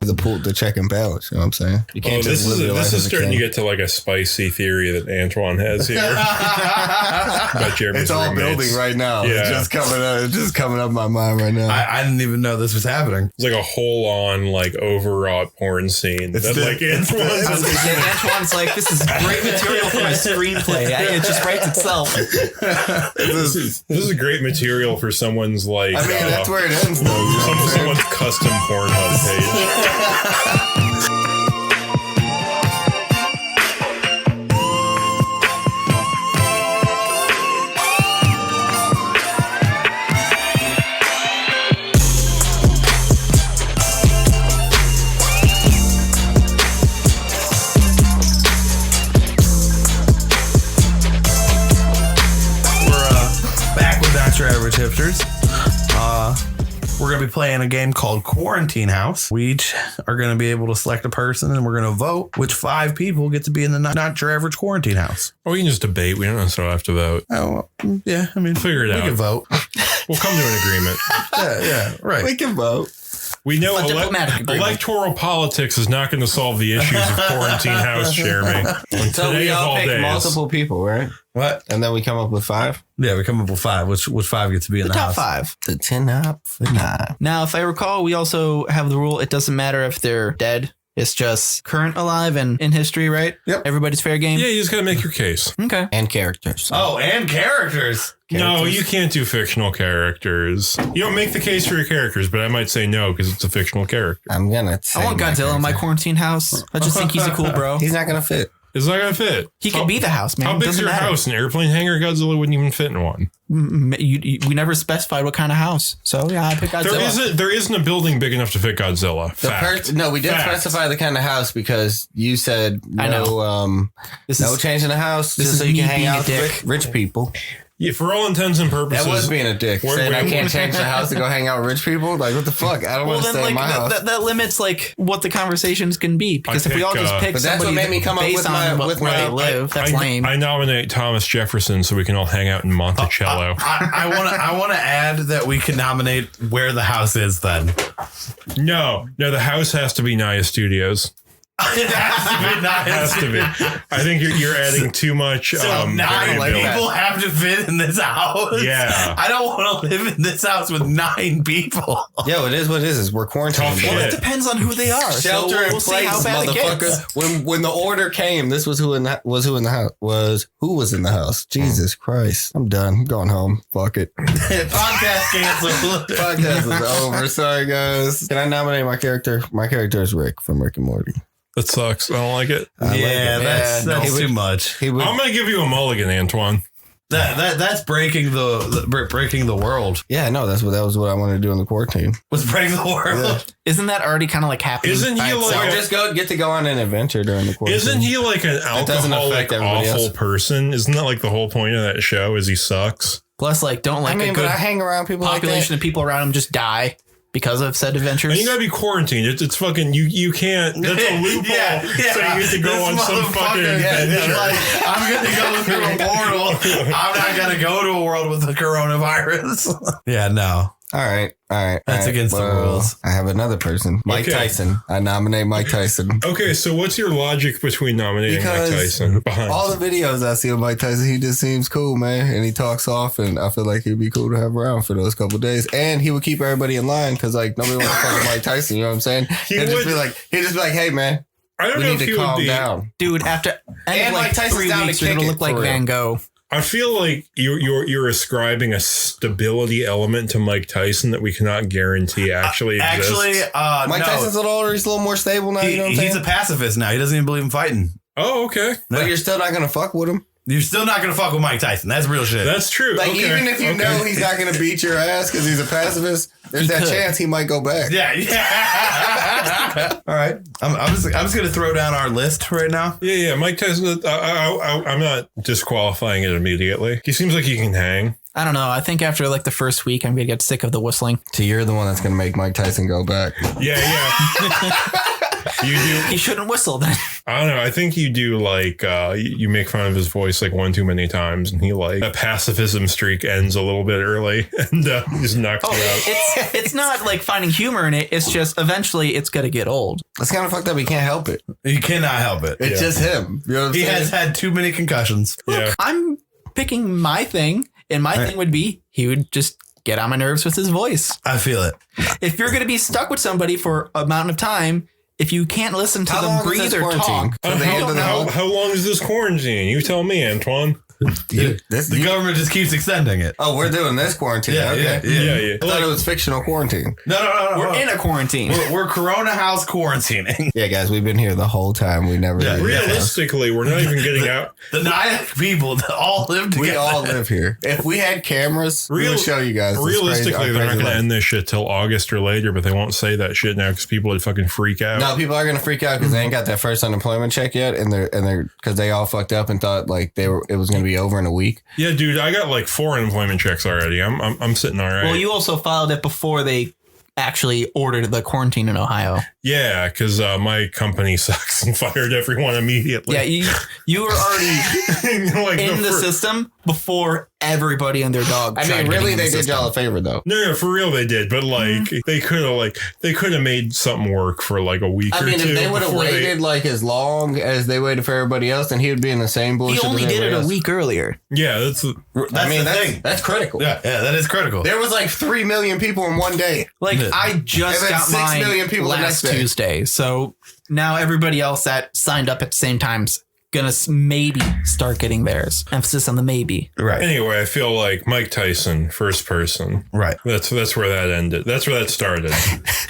the check and balance. You know what I'm saying? You can't just live your life This is as a starting to king. get to like a spicy theory that Antoine has here. About Jeremy's It's all roommates. building right now. Yeah. It's just coming up in my mind right now. I didn't even know this was happening. It's like a whole on like overwrought porn scene. That like Antoine's like, this is great material for my screenplay. It just writes itself. this is great material for someone's like. I mean, that's where it ends, though. You know what I'm saying? Someone's custom Pornhub page. Average Hipsters. We're going to be playing a game called Quarantine House. We each are going to be able to select a person and we're going to vote which 5 people get to be in the not your average quarantine house. Or we can just debate. We don't necessarily have to vote. Oh, yeah. I mean, figure it out. We can vote. We'll come to an agreement. Yeah, right. We can vote. We know electoral politics is not going to solve the issues of Quarantine House, Jeremy. So we all pick multiple people, right? What? And then we come up with 5? Yeah, we come up with 5. Which 5 gets to be in the top house? 5. The 10 up for 9. Now, if I recall, we also have the rule, it doesn't matter if they're dead. It's just current, alive, and in history, right? Yep. Everybody's fair game. Yeah, you just got to make your case. Okay. And characters. Oh, and characters. No, you can't do fictional characters. You don't make the case for your characters, but I might say no because it's a fictional character. I'm going to say I want Godzilla in my quarantine house. I just think he's a cool bro. He's not going to fit. It's not going to fit. He could be the house, man. How big's Doesn't your matter. house? An airplane hangar? Godzilla wouldn't even fit in one. We never specified what kind of house. So, yeah, I pick Godzilla. There isn't a building big enough to fit Godzilla. No, we did specify the kind of house because you said no change in the house just so you can hang out with rich people. Yeah, for all intents and purposes. That was being a dick. Saying I can't change the house to go hang out with rich people? Like, what the fuck? I don't want to stay in my house. That limits, like, what the conversations can be. Because if we all just pick somebody made me come up based on where they live, that's lame. I nominate Thomas Jefferson so we can all hang out in Monticello. I want to add that we can nominate where the house is then. No, the house has to be Naya Studios. It has to be. I think you're adding too much. So 9 people have to fit in this house. Yeah, I don't want to live in this house with 9 people. Yo, it is what it is. We're quarantined. Well, it depends on who they are. Shelter in we'll see place, how bad it gets. motherfucker. When the order came, this was who in the house. Jesus Christ, I'm done. I'm going home. Fuck it. Podcast canceled. Podcast is over. Sorry, guys. Can I nominate my character? My character is Rick from Rick and Morty. that sucks. I don't like it. That's too much. I'm gonna give you a mulligan, Antoine. That's breaking the world. Yeah, no, that was what I wanted to do in the quarantine. Was breaking the world. Yeah. Isn't that already kind of like happening? Isn't he like or just get to go on an adventure during the quarantine? Isn't he like an alcoholic, awful person? Isn't that like the whole point of that show? Is he sucks? Plus, like, don't like a good I hang around people population like of people around him just die because of said adventures. And you gotta be quarantined. It's fucking you can't. That's a loophole. Yeah. So you get to go on some fucking adventure. Like, I'm gonna go through a portal. I'm not gonna go to a world with the coronavirus. Yeah, no. All right. That's against the rules. I have another person, Mike Tyson. I nominate Mike Tyson. Okay, so what's your logic between nominating Mike Tyson? Behind all the videos I see of Mike Tyson, he just seems cool, man, and he talks off, and I feel like he'd be cool to have around for those couple of days, and he would keep everybody in line because like nobody wants to fuck with Mike Tyson. You know what I'm saying? He'd just be like, hey, man. I don't know if he would be down. Dude, after and like Mike Tyson's 3 down weeks, to you're kick gonna it look like for Van real. Gogh. I feel like you're ascribing a stability element to Mike Tyson that we cannot guarantee actually exists. Mike Tyson's a little older. He's a little more stable now. You know what I'm saying? He's a pacifist now. He doesn't even believe in fighting. Oh, okay. But you're still not gonna fuck with him. You're still not going to fuck with Mike Tyson. That's real shit. That's true. Like, even if you know he's not going to beat your ass because he's a pacifist, there's that chance he might go back. Yeah. All right. I'm just going to throw down our list right now. Yeah. Mike Tyson, I'm not disqualifying it immediately. He seems like he can hang. I don't know. I think after like the first week, I'm going to get sick of the whistling. So you're the one that's going to make Mike Tyson go back. Yeah. You do. He shouldn't whistle then. I don't know. I think you do like you make fun of his voice like one too many times, and he like a pacifism streak ends a little bit early, and just knocks you out. It's not like finding humor in it. It's just eventually it's gonna get old. It's kind of fucked up. He can't help it. He cannot help it. It's just him. You know what I'm He saying? has had too many concussions. Yeah. I'm picking my thing, and my thing would be he would just get on my nerves with his voice. I feel it. If you're going to be stuck with somebody for a amount of time, if you can't listen to them breathe or talk, How long is this quarantine? You tell me, Antoine. The government just keeps extending it. Oh, we're doing this quarantine. Yeah, Okay. Yeah. I thought it was fictional quarantine. No. we're in a quarantine. We're Corona house quarantining. Yeah, guys, we've been here the whole time. We never leave. Realistically, we're not even getting out. The Nyack people that all live together. We all live here. If we had cameras, we would show you guys. this Realistically, crazy, they're not going to life. end this shit till August or later, but they won't say that shit now because people would fucking freak out. No, people are gonna freak out because they ain't got that first unemployment check yet, and they're because they all fucked up and thought like it was gonna be over in a week. Yeah, dude, I got like 4 unemployment checks already. I'm sitting all right. Well, you also filed it before they actually ordered the quarantine in Ohio. Yeah, because my company sucks and fired everyone immediately. Yeah, you were already like in the system before everybody and their dog. I tried mean, really, getting in the they did system. y'all a favor though. No, for real they did, but like they could have made something work for like a week I or mean, two. if they would have before waited like as long as they waited for everybody else, then he would be in the same bullshit. He only as did it everybody a else. week earlier. Yeah, that's I mean, the that's thing. that's critical. Yeah, that is critical. There was like 3 million people in one day. Like Yeah. I just And then got 6 mine million people the last next day. Tuesday, so now everybody else that signed up at the same time's gonna maybe start getting theirs. Emphasis on the maybe. Right. anyway. I feel like Mike Tyson, first person. Right. That's where that ended. That's where that started.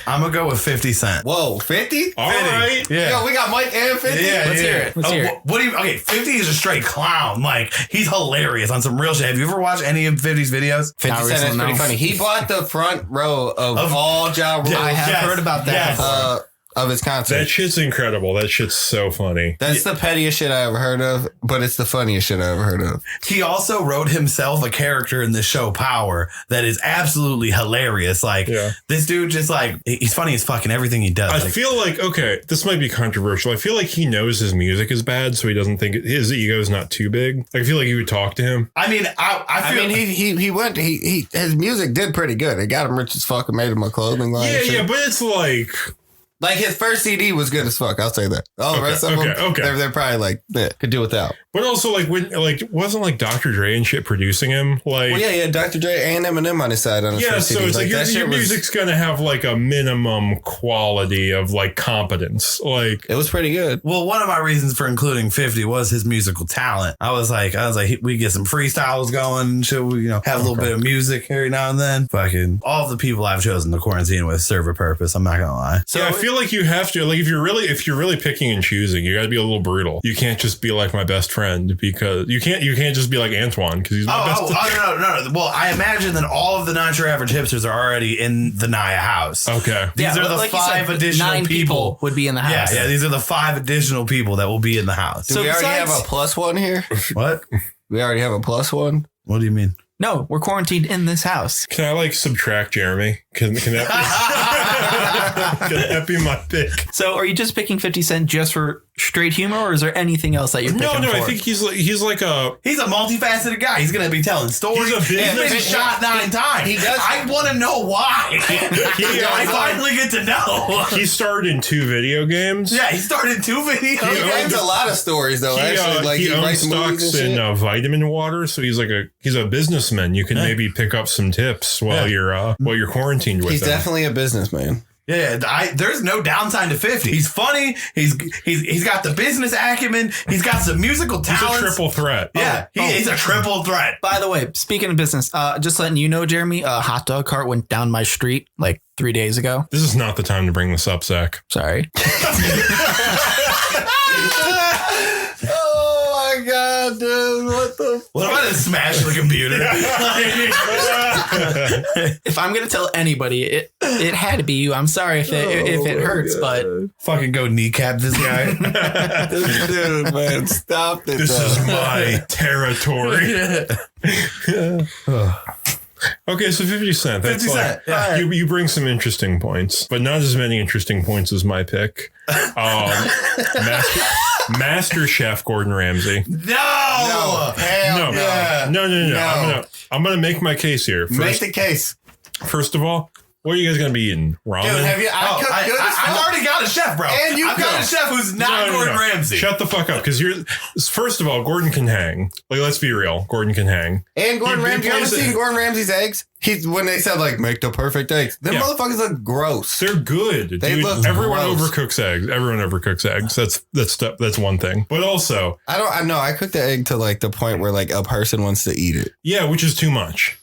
I'm going to go with 50 Cent. Whoa, 50? All right. Yeah. Yo, we got Mike and 50. Yeah, Let's hear it. Let's hear it. What do you? Okay, 50 is a straight clown. Like he's hilarious on some real shit. Have you ever watched any of 50's videos? 50 Not Cent is recently, pretty no. funny. He bought the front row of all Ja Rule I have heard about that before. of his concert. That shit's incredible. That shit's so funny. That's the pettiest shit I ever heard of, but it's the funniest shit I ever heard of. He also wrote himself a character in the show Power that is absolutely hilarious. Like this dude just like he's funny as fucking everything he does. I Like, feel like, okay, this might be controversial. I feel like he knows his music is bad, so he doesn't think his ego is not too big. I feel like you would talk to him. I mean, I feel his music did pretty good. It got him rich as fuck and made him a clothing line. and shit. But it's like his first CD was good as fuck. I'll say that. All the rest of them, they're probably like, could do without. But also, like, when, like, wasn't like Dr. Dre and shit producing him? Like, Well, yeah, Dr. Dre and Eminem on his side on his yeah, first so CD. it's like your that shit was- music's gonna have like a minimum quality of like competence. Like, It was pretty good. well, one of my reasons for including 50 was his musical talent. I was like, we get some freestyles going. Should we, have a little bit of music every now and then? Fucking all of the people I've chosen to quarantine with serve a purpose. I'm not gonna lie. so I feel like you have to, like, if you're really picking and choosing, you got to be a little brutal. You can't just be like my best friend because you can't just be like Antoine because he's my best. No. Well, I imagine that all of the Not Your Average Hipsters are already in the Naya house. Okay. These are the like you 5 said, additional 9 people would be in the house. Yeah. These are the 5 additional people that will be in the house. Do we already have a plus one here? What? We already have a plus one? What do you mean? No, we're quarantined in this house. Can I like subtract Jeremy? Can that can that be my pick? So are you just picking 50 Cent just for straight humor, or is there anything else that you're picking No, for? I think he's a He's a multifaceted guy. He's going to be telling stories. He's a business- been shot 9 times. He does. I want to know why. I finally get to know. he starred in 2 video games. Yeah, he started 2 videos. He has a lot of stories, though. He owns writes movies stocks and in shit. vitamin water, so he's a businessman. You can maybe pick up some tips while you're quarantined with He's him. definitely a businessman. Yeah, there's no downside to 50. He's funny. He's got the business acumen. He's got some musical He's talents. a triple threat. Yeah, he's a triple threat. By the way, speaking of business, just letting you know, Jeremy, a hot dog cart went down my street like 3 days ago. This is not the time to bring this up, Zach. Sorry. Oh my god, dude! What the? What about to smash the computer? If I'm gonna tell anybody, it had to be you. I'm sorry if it hurts, but Fucking go kneecap this guy. Dude, man, stop it! This is my territory. Okay, so 50 Cent. That's 50 like, Cent, yeah. you bring some interesting points, but not as many interesting points as my pick. Master Chef Gordon Ramsay. No. Hell No. I'm gonna make my case here. Make the case. First of all, what are you guys gonna be eating? Ramen? Dude, have you? I've already got a chef, bro. And you I've got a chef who's not Gordon Ramsay. Shut the fuck up, because first of all, Gordon can hang. Like, let's be real, Gordon can hang. And Gordon He Ramsay. You ever plays it. seen Gordon Ramsay's eggs? When they said like make the perfect eggs, them Yeah. motherfuckers look gross. They're good. They dude. look Everyone gross. overcooks eggs. Everyone overcooks eggs. That's one thing. But also, I know. I cooked the egg to like the point where like a person wants to eat it. yeah, which is too much.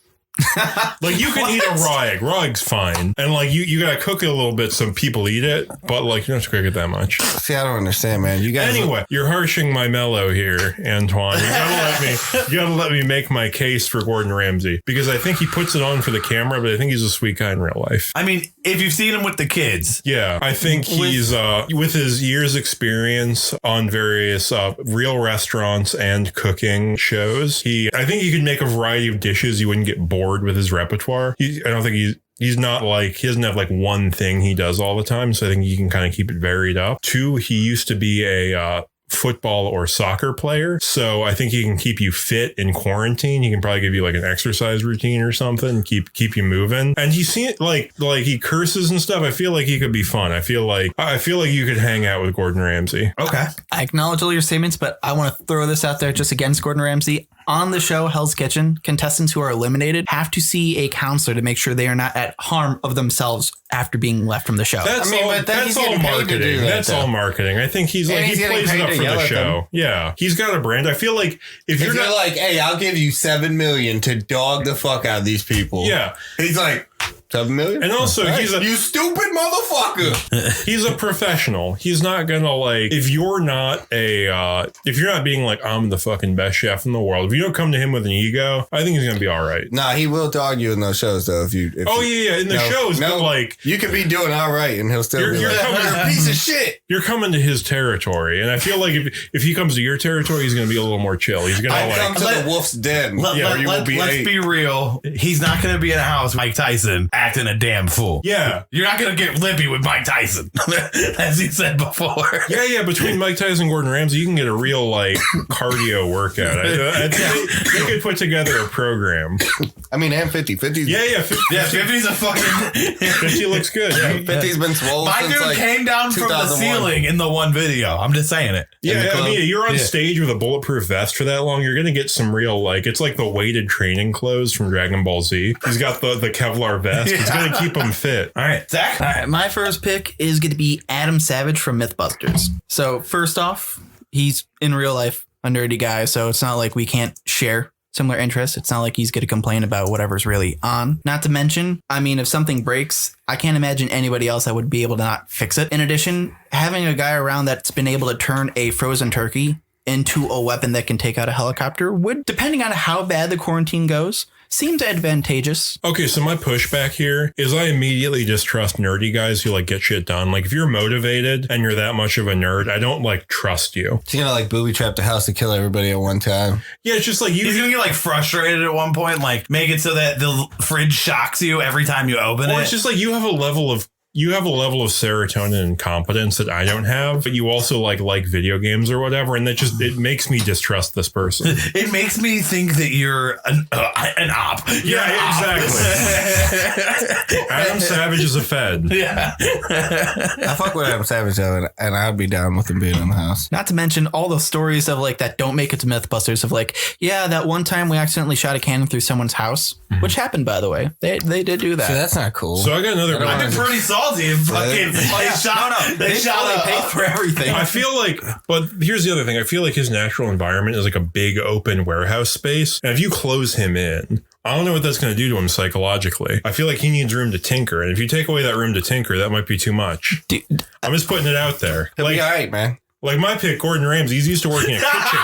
Like, you can eat a raw egg. Raw egg's fine. And like you gotta cook it a little bit so people eat it, but like you don't have to cook it that much. See, I don't understand, man. You guys. Anyway, you're harshing my mellow here, Antoine. You gotta let me make my case for Gordon Ramsay, because I think he puts it on for the camera, but I think he's a sweet guy in real life. I mean, if you've seen him with the kids. Yeah, I think he's with his years experience on various real restaurants and cooking shows. I think he could make a variety of dishes. You wouldn't get bored with his repertoire. I don't think he's not like, he doesn't have like one thing he does all the time. So I think you can kind of keep it varied up. 2, he used to be a football or soccer player, so I think he can keep you fit in quarantine. He can probably give you like an exercise routine or something, keep you moving. And he seems like he curses and stuff. I feel like he could be fun. I feel like you could hang out with Gordon Ramsay. Okay. I acknowledge all your statements, but I want to throw this out there just against Gordon Ramsay. On the show Hell's Kitchen, contestants who are eliminated have to see a counselor to make sure they are not at harm of themselves after being left from the show. That's he's all getting paid to marketing. do that, That's though. all marketing. I think he's And like, he's he getting plays it paid up to for yell the at them. show. Yeah, he's got a brand. I feel like if you're not like, hey, I'll give you $7 million to dog the fuck out of these people. yeah. He's like, $7 million? And also, you stupid motherfucker. He's a professional. He's not gonna like, if you're not being like, I'm the fucking best chef in the world, if you don't come to him with an ego, I think he's gonna be all right. Nah, he will dog you in those shows though. Yeah, in the shows, but like, you could be doing all right and he'll still be You're like, coming- you're a piece of shit. you're coming to his territory, and I feel like if he comes to your territory, he's gonna be a little more chill. He's gonna I come like, to the wolf's den. Let's be real. He's not going to be in a house with Mike Tyson acting a damn fool. yeah. You're not going to get lippy with Mike Tyson, as he said before. Yeah. Between Mike Tyson and Gordon Ramsay, you can get a real like cardio workout. I think they could put together a program. I mean, and 50. 50's, Yeah. 50, Yeah, 50's a fucking... 50 looks good. 50's been swole My since dude like came down from the 2001. ceiling in the one video. I'm just saying it. Yeah, I mean, you're on Yeah. stage with a bulletproof vest for that long, you're going to get some real, like, it's like the weighted training clothes from Dragon Ball Z. He's got the Kevlar vest. It's going to keep him fit. All right, Zach. All right, my first pick is going to be Adam Savage from Mythbusters. So first off, he's in real life a nerdy guy, so it's not like we can't share similar interests. It's not like he's going to complain about whatever's really on. Not to mention, I mean, if something breaks, I can't imagine anybody else that would be able to not fix it. In addition, having a guy around that's been able to turn a frozen turkey into a weapon that can take out a helicopter would, depending on how bad the quarantine goes, seems advantageous. Okay, so my pushback here is I immediately distrust nerdy guys who like get shit done. Like if you're motivated and you're that much of a nerd, I don't like trust you. He's gonna like booby trap the house to kill everybody at one time. Yeah, it's just like He's you. gonna get like frustrated at one point, like make it so that the fridge shocks you every time you open Well, it. it's just like you have a level of serotonin and competence that I don't have, but you also like video games or whatever, and that just it makes me distrust this person. It makes me think that you're an op. You're an op. Exactly. Adam Savage is a Fed. Yeah. I fuck with Adam Savage though, and I'd be down with him being in the house. Not to mention all the stories of like that don't make it to Mythbusters of like, yeah, that one time we accidentally shot a cannon through someone's house, which happened, by the way. They did do that. See, that's not cool. So I got another. I've been pretty salty. Fucking, they shot. They shot. paid for everything. I feel like, but here's the other thing. I feel like his natural environment is like a big open warehouse space. And if you close him in, I don't know what that's going to do to him psychologically. I feel like he needs room to tinker. And if you take away that room to tinker, that might be too much. Dude, I'm just putting it out there. He'll be all right, man. Like my pick, Gordon Ramsay, he's used to working in a kitchen.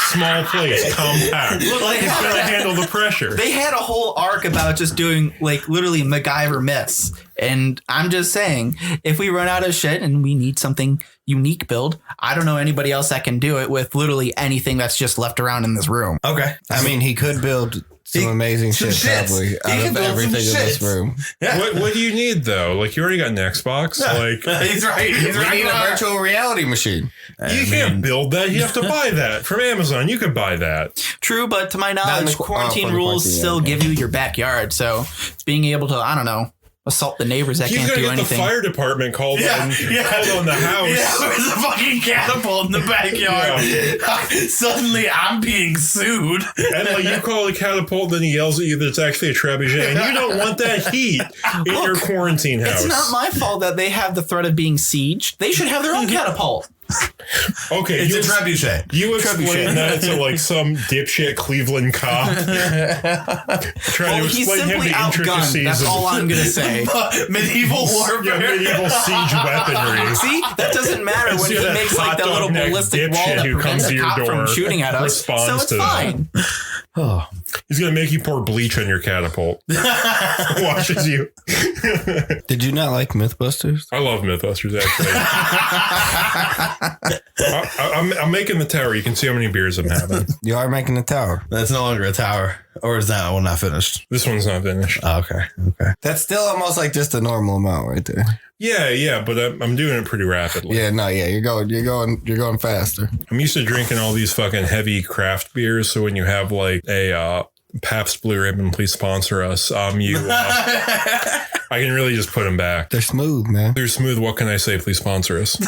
Small place, compact. He's going to handle the pressure. they had a whole arc about just doing like literally MacGyver myths. And I'm just saying, if we run out of shit and we need something unique build, I don't know anybody else that can do it with literally anything that's just left around in this room. Okay. I mean, he could build some amazing shit probably out of everything in this room. Yeah. What do you need though? Like you already got an Xbox. Yeah. Like He's right. We need a virtual reality machine. you can't build that. You have to buy that from Amazon. You could buy that. True, but to my Not in knowledge, the- quarantine from the rules quarantine, still yeah. give you your backyard. So being able to, I don't know, assault the neighbors that He's can't gonna do get anything. the fire department called Yeah, on, yeah. called on the house. Yeah, there's a fucking catapult in the backyard. Suddenly, I'm being sued. And like you call it a catapult, then he yells at you that it's actually a trebuchet, and you don't want that heat in your quarantine house. It's not my fault that they have the threat of being sieged. They should have their own catapult. Okay, It's a trebuchet. you explain trebuchet. that to like some dipshit Cleveland cop. Trying to He's explain him simply the outgunned. intricacies That's of all I'm gonna say. Medieval warfare. medieval siege weaponry. See, that doesn't matter when he See that makes like that hot little dog neck ballistic wall dipshit that who prevents comes to a your cop from door shooting at us. So responds it's to that. fine. Oh. He's gonna make you pour bleach on your catapult. Washes you. Did you not like Mythbusters? I love Mythbusters actually. I'm making the tower. You can see how many beers I'm having. You are making a tower. That's no longer a tower. Or is that one not finished? This one's not finished. Oh, okay. Okay. That's still almost like just a normal amount right there. Yeah, but I'm doing it pretty rapidly. Yeah, no, yeah, you're going faster. I'm used to drinking all these fucking heavy craft beers. So when you have like a Pabst Blue Ribbon, please sponsor us. I can really just put them back. They're smooth, man. They're smooth. What can I say? Please sponsor us.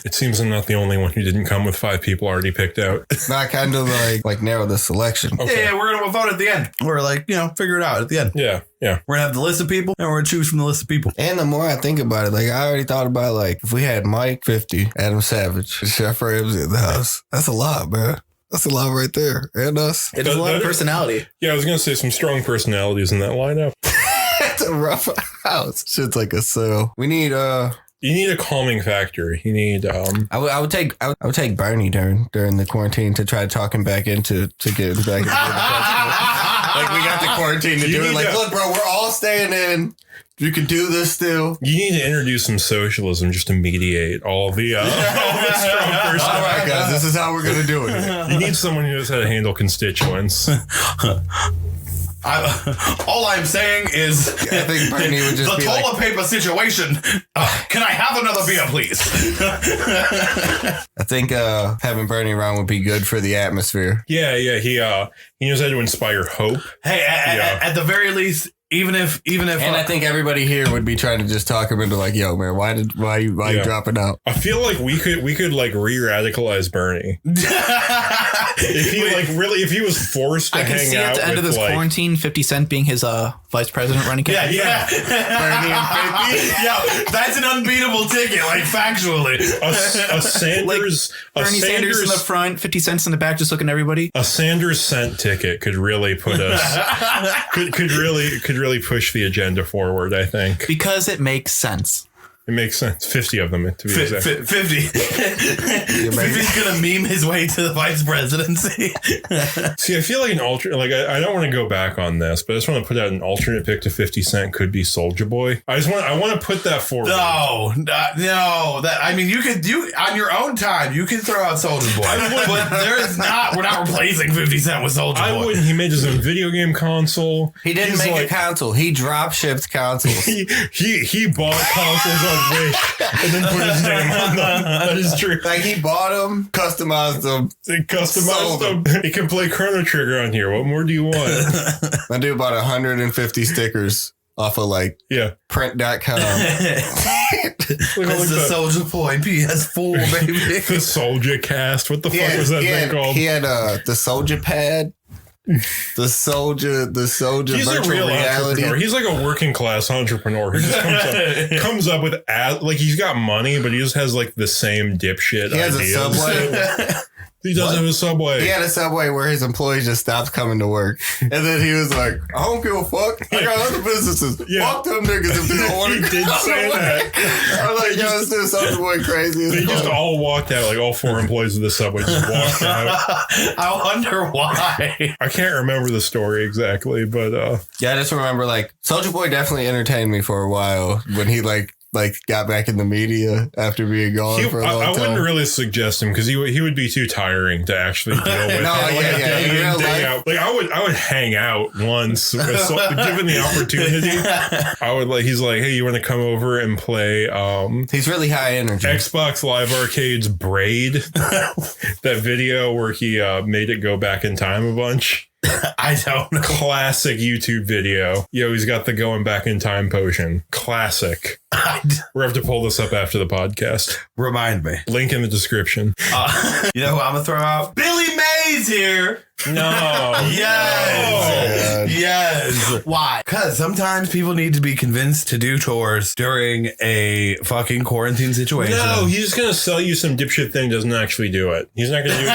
It seems I'm not the only one who didn't come with 5 people already picked out. No, I kind of like narrow the selection. Okay. Yeah, we're going to vote at the end. We're like, figure it out at the end. Yeah. We're going to have the list of people and we're going to choose from the list of people. And the more I think about it, like I already thought about like if we had Mike 50, Adam Savage, Chef Ramsay in the house. That's a lot, man. That's a lot right there. And us. It is a lot of That- personality. Yeah, I was going to say some strong personalities in that lineup. It's a rough house. Shit's like a cell. We need You need a calming factor. You need I would take Bernie during the quarantine to try to talk him back into getting back into the like we got the quarantine to You do it. need Like, to- look, bro, we're all staying in. You can do this still. you need to introduce some socialism just to mediate all the strong personalities. All right, guys, this is how we're gonna do it. You need someone who knows how to handle constituents. All I'm saying is I think Bernie would just the be like, toilet paper situation. Can I have another beer, please? I think having Bernie around would be good for the atmosphere. Yeah, he knows how to inspire hope. Hey, at the very least, even if And I think everybody here would be trying to just talk him into like, yo, man, why you Yeah. dropping out? I feel like we could like re-radicalize Bernie if he was forced to I can hang see out at the end of with, this like, quarantine, 50 Cent being his vice president running campaign. yeah. Bernie and 50? Yeah, that's an unbeatable ticket, like factually. a Sanders, Bernie Sanders in the front, 50 Cents in the back, just looking at everybody. a Sanders cent ticket could really put us could really push the agenda forward. I think Because it makes sense. it makes sense. 50 of them to be exact. 50. 50's gonna meme his way to the vice presidency. See, I feel like an alternate. Like I don't want to go back on this, but I just want to put out an alternate pick to 50 Cent could be Soulja Boy. I want to put that forward. No. You on your own time, you can throw out Soulja Boy. But we're not replacing 50 Cent with Soulja Boy. I wouldn't. He made his own video game console. He didn't He's make like- a console. He drop shipped consoles. He bought consoles on Wish and then put his name on them. That is true. Like he bought them, customized them. They customized Sold them. He can play Chrono Trigger on here. What more do you want? I do about 150 stickers off of like Yeah. print.com. Look at It's the the Soulja Boy PS4, baby. Soldier Cast. What the fuck was that thing called? He had the Soldier Pad. The soldier He's a virtual real reality. entrepreneur. He's like a working class entrepreneur who just comes up with like he's got money, but he just has like the same dipshit He has ideas. a Subway. He does have a Subway. He had a Subway where his employees just stopped coming to work. And then he was like, I don't give a fuck. I got other businesses. Yeah. Fuck them niggas if they don't want He to did say that. I'm like, yo, this dude Soldier Boy crazy as They just fuck. all walked out, like all 4 employees of the Subway just walked out. I wonder why. I can't remember the story exactly, but Yeah, I just remember like Soldier Boy definitely entertained me for a while when he like like got back in the media after being gone for a long time? I wouldn't really suggest him because he would be too tiring to actually deal with. Day in, day out. Like I would hang out once, given the opportunity. I would he's like, hey, you want to come over and play? He's really high energy. Xbox Live Arcade's Braid, that video where he made it go back in time a bunch. I don't know. Classic YouTube video. Yo, he's got the going back in time potion. Classic. We're have to pull this up after the podcast. Remind me. Link in the description. You know who I'm gonna throw out? Billy Mays here. No. Yes. Oh, yes. Why? Because sometimes people need to be convinced to do chores during a fucking quarantine situation. No, he's just gonna sell you some dipshit thing. Doesn't actually do it. He's not gonna do it.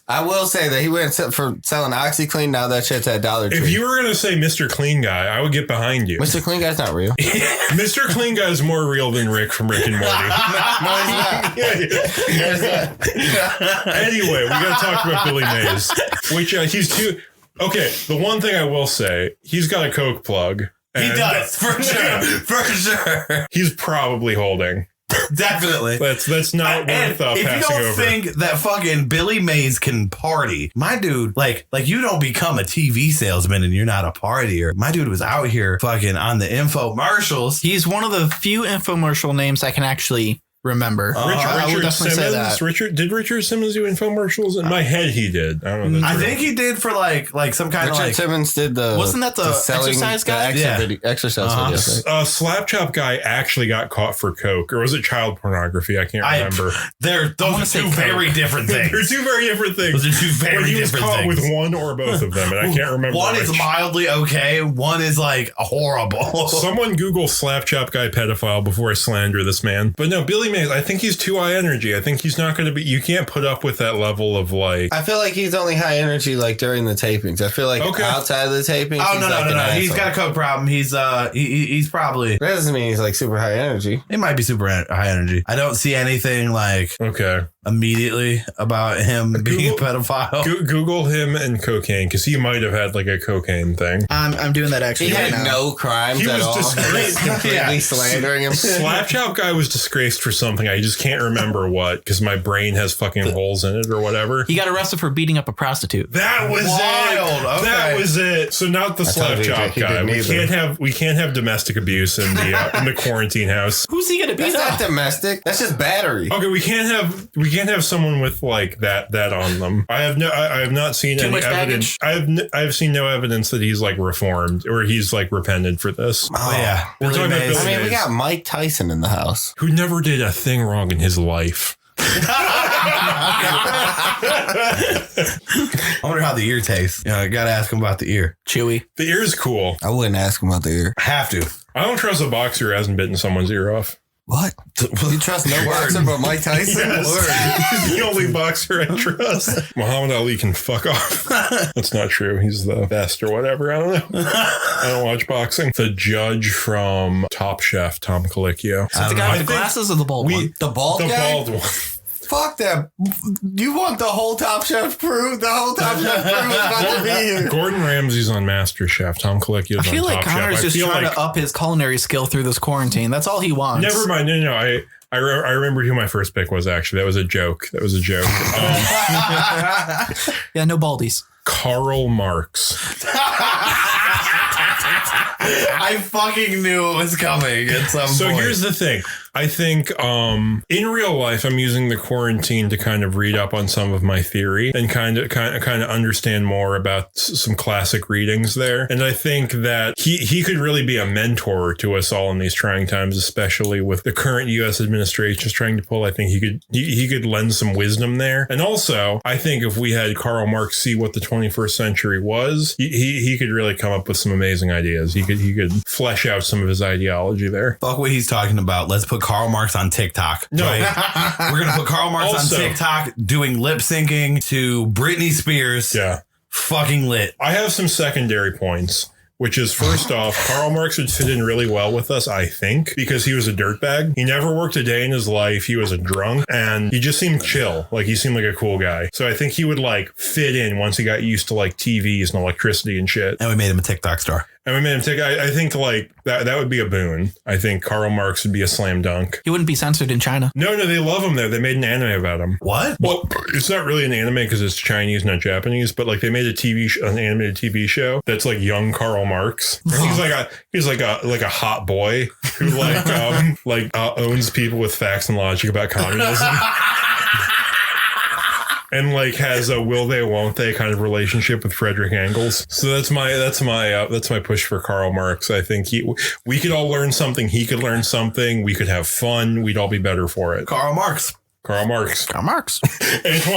I will say that he went for selling OxyClean. Now that shit's at Dollar Tree. If you were gonna say Mr. Clean Guy, I would get behind you. Mr. Clean Guy's not real. Mr. Clean Guy is more real than Rick from Rick and Morty. No, he's not. Anyway, we gotta talk about Billy Mays, which he's too. Okay, the one thing I will say, he's got a Coke plug. He does, for sure. For sure. He's probably holding. Definitely. That's not worth if you passing don't over. think that fucking Billy Mays can party, my dude, like you don't become a TV salesman and you're not a partier. My dude was out here fucking on the infomercials. He's one of the few infomercial names I can actually remember. I will definitely say that. Did Richard Simmons do infomercials? In my head, he did. I don't know. I think he did for like some kind of Richard like. Simmons did the. Wasn't that the exercise guy? Exercise video. Slap Chop Guy actually got caught for coke, or was it child pornography? I can't remember. Those are two very different things. They're two very different things. Those are two very he was different caught things. with one or both of them, and I can't remember. One is which. mildly okay. One is like horrible. Someone Google Slap Chop Guy pedophile before I slander this man. But no, Billy Mays, I think he's too high energy. I think he's not going to be. You can't put up with that level of like. I feel like he's only high energy like during the tapings. I feel like outside of the tapings. Oh he's no. He's got a coke problem. He's probably. That doesn't mean he's like super high energy. It might be super high energy. I don't see anything like immediately about him being a pedophile. Google him and cocaine because he might have had like a cocaine thing. I'm doing that actually. He right had now. no crimes He at was all. disgraced. Completely slandering him. Slap Chop Guy was disgraced for something. I just can't remember what because my brain has fucking holes in it or whatever. He got arrested for beating up a prostitute. That was Wild. it. Okay. That was it. So not the Slap Chop Guy. We can't have domestic abuse in the quarantine house. Who's he gonna beat That's up? not domestic. That's just battery. Okay, we can't have someone with like that on them. I have not seen Too any much evidence. I've seen no evidence that he's like reformed or he's like repented for this. Oh yeah, We're talking about Billy I mean, we Mays, got Mike Tyson in the house. who never did a thing wrong in his life. I wonder how the ear tastes. I gotta ask him about the ear. Chewy. The ear's cool. I wouldn't ask him about the ear. Have to. I don't trust a boxer who hasn't bitten someone's ear off. What? You trust no boxer but Mike Tyson? Yes. He's the only boxer I trust. Muhammad Ali can fuck off. That's not true. He's the best or whatever. I don't know. I don't watch boxing. The judge from Top Chef, Tom Colicchio. Is it the guy with the glasses or the bald one? The bald The guy? bald one. Fuck that. You want the whole Top Chef crew? The whole Top Chef crew is about to be here. Gordon Ramsay's on MasterChef. Tom Colicchio's I feel on like Top Chef. Connor's just feel trying like- to up his culinary skill through this quarantine. That's all he wants. Never mind. No. I remembered who my first pick was, actually. That was a joke. Yeah, no baldies. Karl Marx. I fucking knew it was coming at some point. So here's the thing. I think in real life, I'm using the quarantine to kind of read up on some of my theory and kind of understand more about some classic readings there. And I think that he could really be a mentor to us all in these trying times, especially with the current U.S. administration is trying to pull. I think he could lend some wisdom there. And also, I think if we had Karl Marx see what the 21st century was, he could really come up with some amazing ideas. He could flesh out some of his ideology there. Fuck what he's talking about. Let's put Karl Marx on TikTok. No. Right? We're going to put Karl Marx Also- on TikTok doing lip syncing to Britney Spears. Yeah. Fucking lit. I have some secondary points, which is first off, Karl Marx would fit in really well with us, I think, because he was a dirtbag. He never worked a day in his life. He was a drunk and he just seemed chill. Like he seemed like a cool guy. So I think he would like fit in once he got used to like TVs and electricity and shit. And we made him a TikTok star. And we made him take. I think like that would be a boon. I think Karl Marx would be a slam dunk. He wouldn't be censored in China. No, they love him there. They made an anime about him. What? Well, it's not really an anime because it's Chinese, not Japanese. But like they made an animated TV show that's like young Karl Marx. He's like a hot boy who owns people with facts and logic about communism. And like has a will they won't they kind of relationship with Frederick Engels. So that's my push for Karl Marx. I think we could all learn something. He could learn something. We could have fun. We'd all be better for it. Karl Marx. Antoine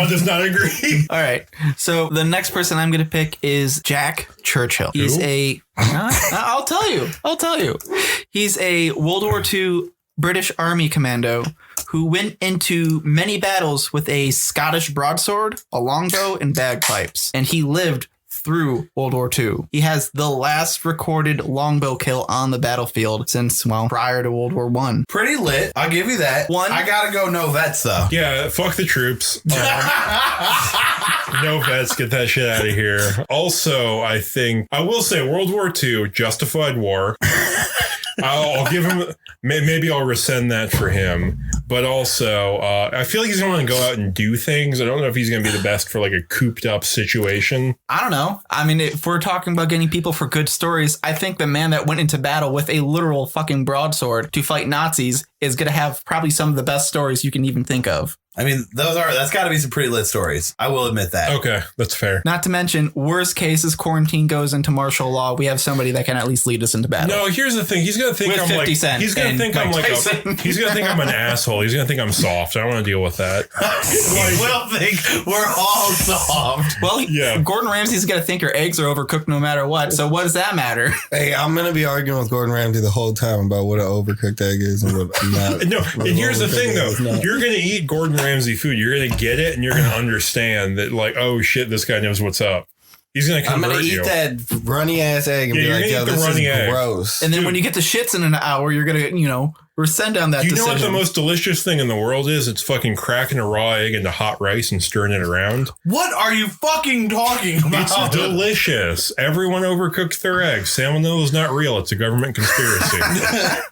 does not agree. All right. So the next person I'm going to pick is Jack Churchill. He's I'll tell you. He's a World War II British Army commando who went into many battles with a Scottish broadsword, a longbow, and bagpipes. And he lived through World War II. He has the last recorded longbow kill on the battlefield since, prior to World War I. Pretty lit. I'll give you that. I gotta go no vets, though. Yeah, fuck the troops. No vets, get that shit out of here. Also, I will say World War II, justified war. I'll give him, maybe I'll rescind that for him. But also, I feel like he's going to go out and do things. I don't know if he's going to be the best for like a cooped up situation. I don't know. I mean, if we're talking about getting people for good stories, I think the man that went into battle with a literal fucking broadsword to fight Nazis is going to have probably some of the best stories you can even think of. I mean, that's got to be some pretty lit stories. I will admit that. Okay, that's fair. Not to mention, worst case is quarantine goes into martial law. We have somebody that can at least lead us into battle. No, here's the thing. He's gonna think I'm like. He's gonna think I'm like. He's gonna think I'm an asshole. He's gonna think I'm soft. I don't want to deal with that. He will think we're all soft. Well, yeah. Gordon Ramsay's gonna think your eggs are overcooked no matter what. So what does that matter? Hey, I'm gonna be arguing with Gordon Ramsay the whole time about what an overcooked egg is and what not. No, and here's the thing though. You're gonna eat Gordon Ramsay food. You're gonna get it, and you're gonna understand that, like, oh shit, this guy knows what's up. He's gonna convert you. I'm gonna eat that runny ass egg and be like, yo, this is gross. And then when you get the shits in an hour, you're gonna, rescind down that decision. You know what the most delicious thing in the world is? It's fucking cracking a raw egg into hot rice and stirring it around. What are you fucking talking about? It's delicious. Everyone overcooks their eggs. Salmonella is not real. It's a government conspiracy.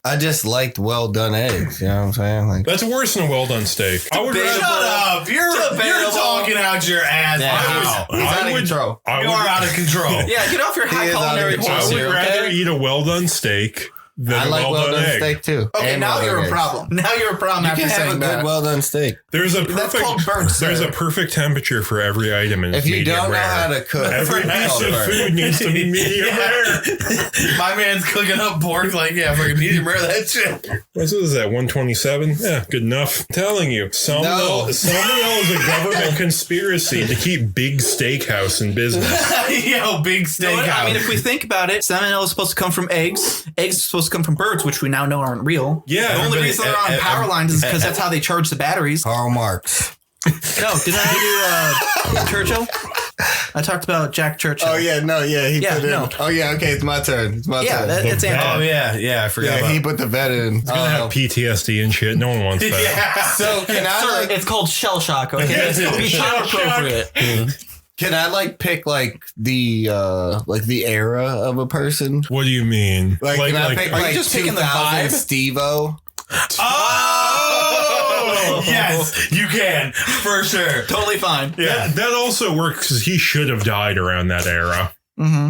I just liked well done eggs. You know what I'm saying? Like, that's worse than a well done steak. I would shut up. You're talking out your ass now. He's out of control. You are out of control. Yeah, get off your high culinary horse. I would rather eat a well done steak. I like well done steak too. Okay, now you're a problem. Now you're a problem. You can have a good well done steak. There's a perfect temperature for every item, and if you don't know how to cook, every piece of food needs to be medium rare. My man's cooking up pork like fucking medium rare. That shit. What is that? 127? Yeah, good enough. I'm telling you, salmonella is a government conspiracy to keep Big Steakhouse in business. Big Steakhouse. I mean, if we think about it, salmonella is supposed to come from eggs. Eggs are supposed to come from birds, which we now know aren't real. Yeah. The only reason they're on power lines is because that's how they charge the batteries. Karl Marx. No, did I do Churchill? I talked about Jack Churchill. Oh, yeah. No, yeah. He put in. No. Oh, yeah. Okay. It's my turn. It's my turn. It's Antoine. Oh, yeah. Yeah. I forgot. Yeah, he put the vet in. He's going to have PTSD and shit. No one wants that. Yeah. So, can I it's called shell shock. Okay. It's not appropriate. Can I pick the era of a person? What do you mean? Can I pick are you just picking the vibe? Steve-O? Oh yes, you can for sure. Totally fine. Yeah, that also works because he should have died around that era. Mm-hmm.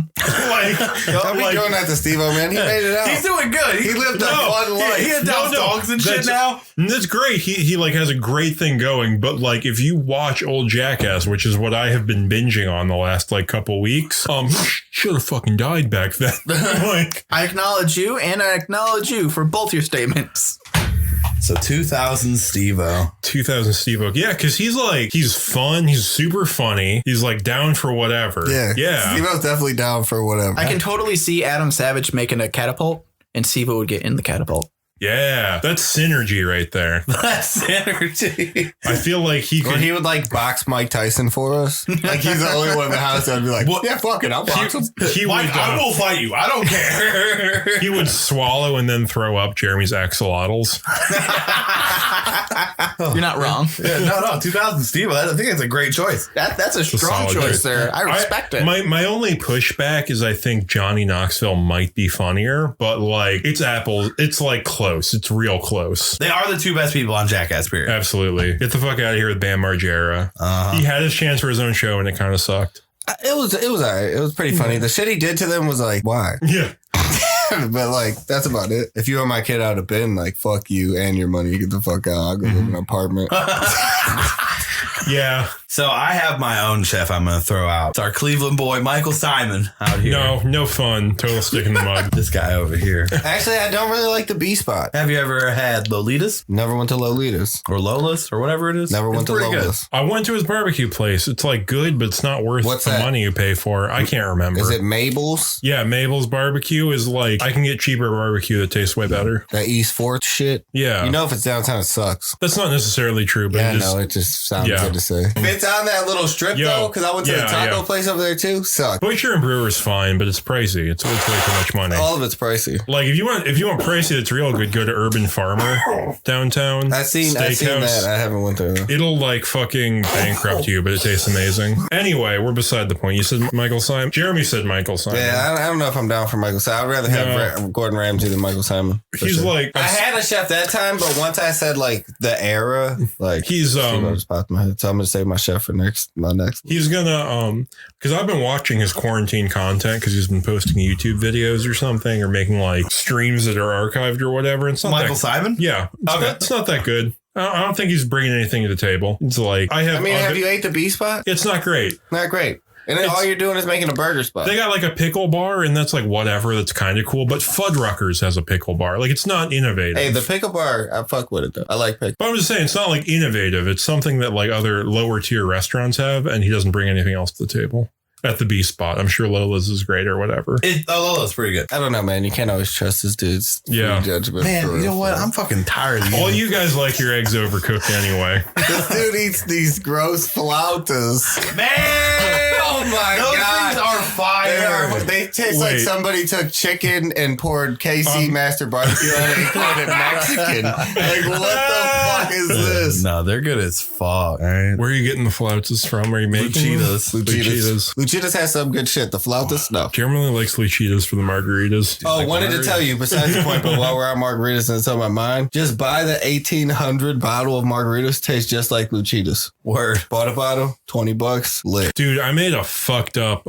Don't be doing that to Steve-O, man. He made it out. He's doing good. He lived a fun life. He adopts dogs and shit now. That's great. He has a great thing going. But if you watch old Jackass, which is what I have been binging on the last couple weeks, he should have fucking died back then. I acknowledge you, and I acknowledge you for both your statements. So 2000 Steve-O. 2000 Steve-O. Yeah, because he's fun. He's super funny. He's down for whatever. Yeah. Steve-O's definitely down for whatever. I can totally see Adam Savage making a catapult, and Steve-O would get in the catapult. Yeah, that's synergy right there. That's energy. I feel like he Or could. he would like box Mike Tyson for us. Like he's the only one in the house that would be like, yeah, fuck it, I'll box him. He would, I will fight you. I don't care. he would swallow and then throw up Jeremy's axolotls. You're not wrong. Yeah, no, 2000 Steve. I think it's a great choice. That's a strong solid choice choice. there. I respect it. My only pushback is I think Johnny Knoxville might be funnier, but like it's apples. It's like close. It's real close. They are the two best people on Jackass, period. Absolutely. Get the fuck out of here with Bam Margera. He had his chance for his own show and it kind of sucked. It was all right. It was pretty funny. The shit he did to them was like, why? Yeah. But like, that's about it. If you want my kid out of bin, like, fuck you and your money. Get the fuck out. I'll go live in an apartment. Yeah. So I have my own chef I'm going to throw out. It's our Cleveland boy, Michael Simon, out here. No fun. Total stick in the mud. This guy over here. Actually, I don't really like the B spot. Have you ever had Lolitas Never went to Lolita's. or Lola's or whatever it is? Never went It's to pretty good. Lola's. I went to his barbecue place. It's like good, but it's not worth What's the that? money you pay for. I can't remember. Is it Mabel's? Yeah, Mabel's barbecue is like I can get cheaper barbecue that tastes way better. That East 4th shit? Yeah. You know, if it's downtown, it sucks. That's not necessarily true, but Yeah, it just, no, it just sounds Yeah. good to say. If it's on that little strip, Yo, though, because I went to the yeah, taco yeah. place over there, too, sucks. Butcher and Brewer's fine, but it's pricey. It's way too much money. All of it's pricey. Like if you want pricey that's real good, go to Urban Farmer downtown. I've seen that. I haven't went there. It'll like fucking bankrupt you, but it tastes amazing. Anyway, we're beside the point. You said Michael Simon. Jeremy said Michael Simon. Yeah, I don't know if I'm down for Michael Simon. I'd rather have Gordon Ramsay than Michael Simon. for He's sure. like I had a chef that time, but once I said like the era, like he's just popped in my head. So I'm gonna save my chef for my next. He's gonna because I've been watching his quarantine content because he's been posting YouTube videos or something or making like streams that are archived or whatever. And it's not Michael that, Simon? Yeah, it's not that good. I don't think he's bringing anything to the table. It's like have you ate the B spot? It's not great. Not great. And then all you're doing is making a burger spot. They got like a pickle bar, and that's like whatever. That's kind of cool. But Fuddruckers has a pickle bar. Like it's not innovative. Hey, the pickle bar, I fuck with it though. I like pickle. But I'm just saying, it's not like innovative. It's something that like other lower tier restaurants have, and he doesn't bring anything else to the table. At the B spot, I'm sure Lola's is great or whatever. Lola's pretty good. I don't know, man. You can't always trust this dude's judgment. Man, for you know real. what? I'm fucking tired of you. All you guys like your eggs overcooked anyway. This dude eats these gross flautas. Man! Oh my Those god, things are fire. They taste like Wait. somebody took chicken and poured KC Master Barbecue on it and called it Mexican. Like, what the fuck is this? No, they're good as fuck. Right? Where are you getting the flautas from? Are you making Luchitas. Luchitas has some good shit. The flautas, no. Jeremy really likes Luchitas for the margaritas. Oh, wanted to tell you, besides the point, but while we're on margaritas and it's on my mind, just buy the 1800 bottle of margaritas. Tastes just like Luchitas. Word. Bought a bottle, $20, lit. Dude, I made a fucked up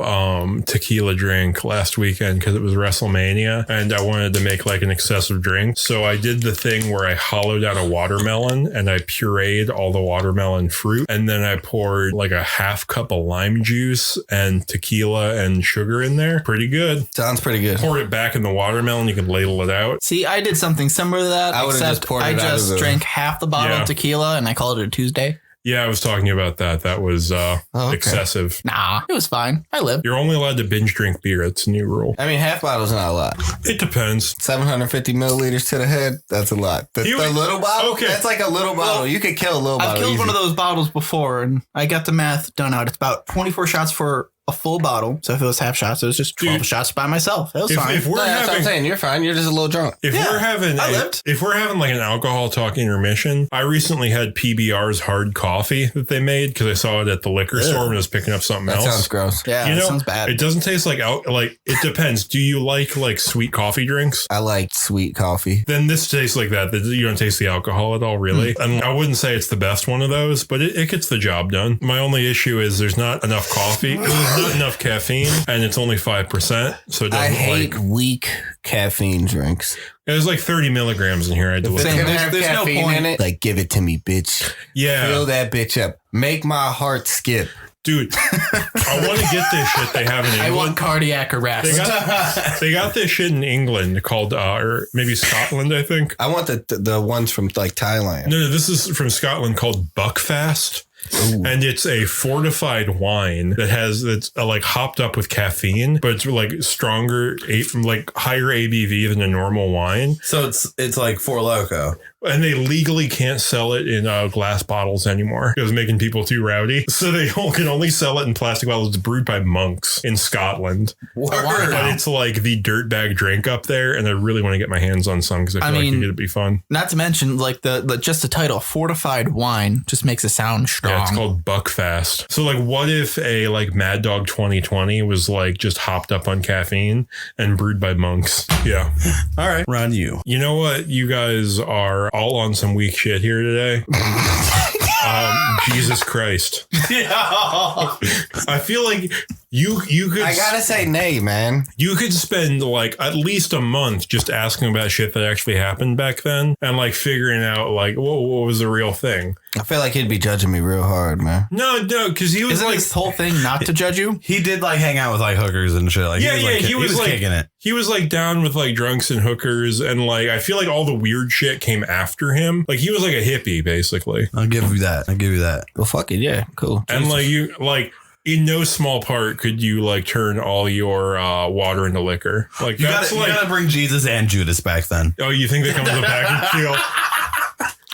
tequila drink last weekend because it was WrestleMania and I wanted to make like an excessive drink. So I did the thing where I hollowed out a watermelon and I pureed all the watermelon fruit. And then I poured like a half cup of lime juice and tequila and sugar in there. Pretty good. Sounds pretty good. Poured it back in the watermelon. You can ladle it out. See, I did something similar to that. I would've except just poured it I out of just the- drank half the bottle Yeah. of tequila and I called it a Tuesday. Yeah, I was talking about that. That was okay. excessive. Nah, it was fine. I lived. You're only allowed to binge drink beer. It's a new rule. I mean, half bottle's not a lot. It depends. 750 milliliters to the head, that's a lot. The little bottle, okay. that's like a little bottle. You could kill a little I've bottle. killed easy. one of those bottles before and I got the math done out. It's about 24 shots for a full bottle. So if it was half shots, it was just 12 shots by myself. It was fine. If we're No, that's what I'm having saying. You're fine. You're just a little drunk. If Yeah, we're having I lived. if we're having like an alcohol talk intermission, I recently had PBR's hard coffee that they made because I saw it at the liquor store when I was picking up something That else. sounds gross. Yeah, You that know, sounds bad. it doesn't taste like like it depends. Do you like sweet coffee drinks? I like sweet coffee. Then this tastes like that. You don't taste the alcohol at all, really. And I wouldn't say it's the best one of those, but it gets the job done. My only issue is there's not enough coffee. There's not enough caffeine, and it's only 5%. So it I doesn't hate weak caffeine drinks. There's like 30 milligrams in here. I had to If look it's at. Same. gonna have There's no caffeine point. in it, like give it to me, bitch. Yeah. Fill that bitch up. Make my heart skip. Dude, I want to get this shit they have in I England. want cardiac arrest. They got this shit in England called, or maybe Scotland, I think. I want the ones from like Thailand. No, this is from Scotland called Buckfast. And it's a fortified wine that's like hopped up with caffeine, but it's like stronger, like higher ABV than a normal wine. So it's like Four Loko. And they legally can't sell it in glass bottles anymore because it's making people too rowdy. So they can only sell it in plastic bottles. It's brewed by monks in Scotland. But it's like the dirtbag drink up there. And I really want to get my hands on some because I feel like it'd be fun. Not to mention like just the title, fortified wine, just makes it sound strong. Yeah, it's called Buckfast. So like what if a like Mad Dog 2020 was like just hopped up on caffeine and brewed by monks? Yeah. All right. Ron, you. You know what? You guys are all on some weak shit here today. Jesus Christ. I feel like you could. I gotta say, nay, man. You could spend like at least a month just asking about shit that actually happened back then, and like figuring out like what was the real thing. I feel like he'd be judging me real hard, man. No, because he was Isn't like this whole thing not to judge you. He did like hang out with like hookers and shit. Like he was like kicking it. He was like down with like drunks and hookers, and like I feel like all the weird shit came after him. Like he was like a hippie, basically. I'll give you that. Well, fuck it, yeah, cool. And like you like. In no small part could you like turn all your water into liquor. Like You gotta bring Jesus and Judas back then. Oh, you think they come with a package deal?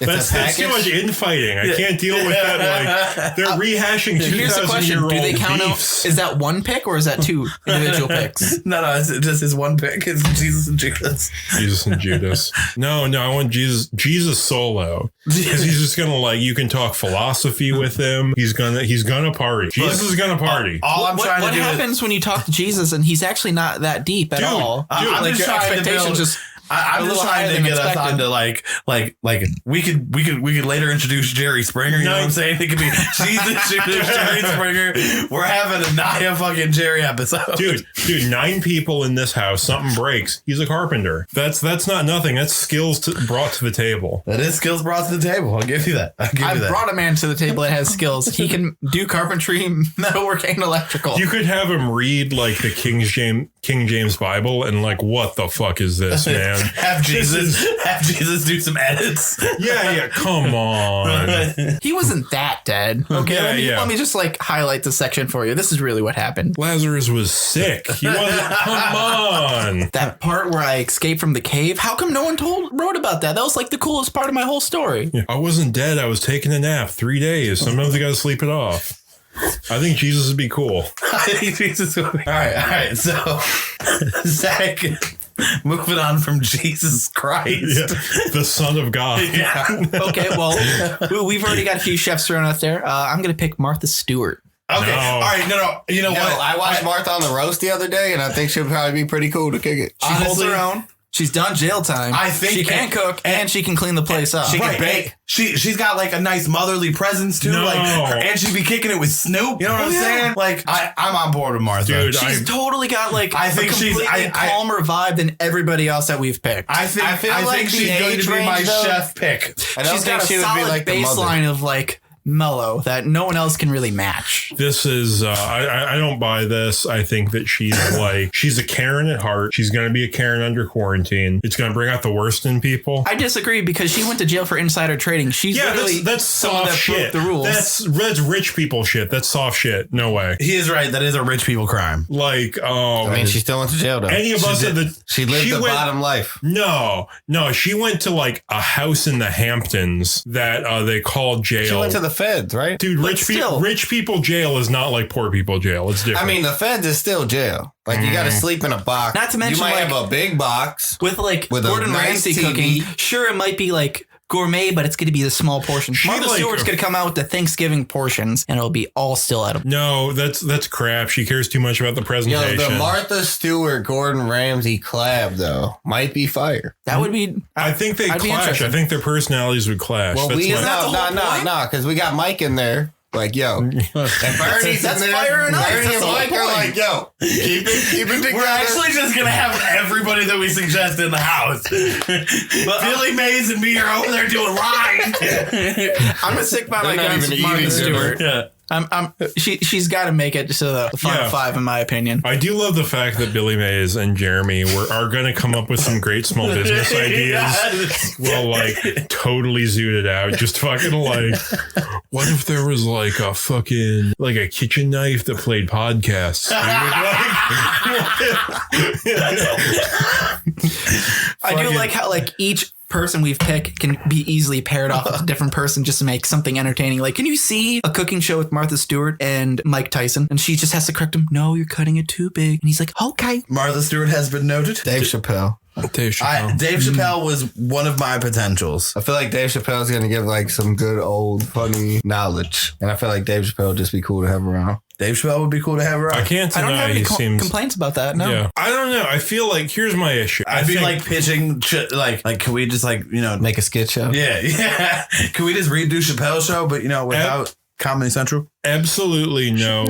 That's too much infighting. I can't deal with that. Like they're rehashing 2,000-year-old Do they count beefs. out? Is that one pick or is that two individual picks? No, it's just his one pick. It's Jesus and Judas. Jesus and Judas. No, I want Jesus solo. Because he's just gonna like you can talk philosophy with him. He's gonna party. Jesus is gonna party. All I'm trying to do. What happens when you talk to Jesus and he's actually not that deep at all? I'm like just your trying to expectations build- just. I'm just trying to get us onto like we could later introduce Jerry Springer. You know what I'm saying? It could be Jesus, Judas, Jerry Springer. We're having a Naya fucking Jerry episode. Dude, 9 people in this house. Something breaks. He's a carpenter. That's not nothing. That's skills brought to the table. That is skills brought to the table. I'll give you that. I brought a man to the table that has skills. He can do carpentry, metalwork, and electrical. You could have him read like the King James Bible and like, what the fuck is this, man? Have Jesus do some edits. Yeah, come on. He wasn't that dead. Okay, let me just like highlight the section for you. This is really what happened. Lazarus was sick. He wasn't. Come on. That part where I escaped from the cave. How come no one wrote about that? That was like the coolest part of my whole story. I wasn't dead. I was taking a nap 3 days. Sometimes you got to sleep it off. I think Jesus would be cool. I think Jesus would be. All right. So, Zach, moving on from Jesus Christ, the Son of God. Yeah. Okay, well, we've already got a few chefs thrown out there. I'm going to pick Martha Stewart. Okay. No. All right. No. You know what? I watched Martha on the roast the other day, and I think she'll probably be pretty cool to kick it. She holds her own. She's done jail time. I think she can cook and she can clean the place up. She can bake. She's got like a nice motherly presence too. No. Like, and she'd be kicking it with Snoop. You know what I'm saying? Like, I'm on board with Martha. Dude, she's totally got like I think a completely calmer vibe than everybody else that we've picked. I think she's going to be my chef pick. She's got a solid baseline of like mellow that no one else can really match. This is I don't buy this. I think that she's a Karen at heart. She's going to be a Karen under quarantine. It's going to bring out the worst in people. I disagree because she went to jail for insider trading. She's literally that's soft shit. Broke the rules. That's rich people shit. That's soft shit. No way. He is right. That is a rich people crime. Like I mean, she still went to jail though. Any of us she lived the bottom life. No, she went to like a house in the Hamptons that they called jail. She went to the feds, right? Dude, rich people jail is not like poor people jail. It's different. I mean, the feds is still jail. Like you got to sleep in a box. Not to mention, you might like, have a big box with Gordon Ramsay cooking. Sure, it might be like gourmet, but it's going to be the small portions. Martha Stewart's going to come out with the Thanksgiving portions, and it'll be all still out of. No, that's crap. She cares too much about the presentation. Yo, the Martha Stewart Gordon Ramsay collab though might be fire. That would be. I think they clash. I think their personalities would clash. Well, no, because we got Mike in there. Like, yo, and Bernie's that's in there. fire and ice. Bernie and Mike are like, yo, keep it together. We're actually just gonna have everybody that we suggest in the house. But Billy Mays and me are over there doing lines. I'm gonna stick by my guns, Martha Stewart. Yeah. She's got to make it to the final 5, in my opinion. I do love the fact that Billy Mays and Jeremy are going to come up with some great small business ideas. Well, like totally zooted out. Just fucking like, what if there was like a fucking like a kitchen knife that played podcasts? I do like how like each person we've picked can be easily paired off with a different person just to make something entertaining. Like, can you see a cooking show with Martha Stewart and Mike Tyson? And she just has to correct him. No, you're cutting it too big. And he's like, okay. Martha Stewart has been noted. Dave Chappelle. Dave Chappelle. Dave Chappelle was one of my potentials. I feel like Dave Chappelle's going to give like some good old funny knowledge. And I feel like Dave Chappelle would just be cool to have around. Dave Chappelle would be cool to have around. I can't I don't deny have any he seems. complaints about that. No. Yeah. I don't know. I feel like here's my issue. I feel like pitching, like, can we just like, Make a skit show? Yeah. Can we just redo Chappelle's show, but without Comedy Central? Absolutely no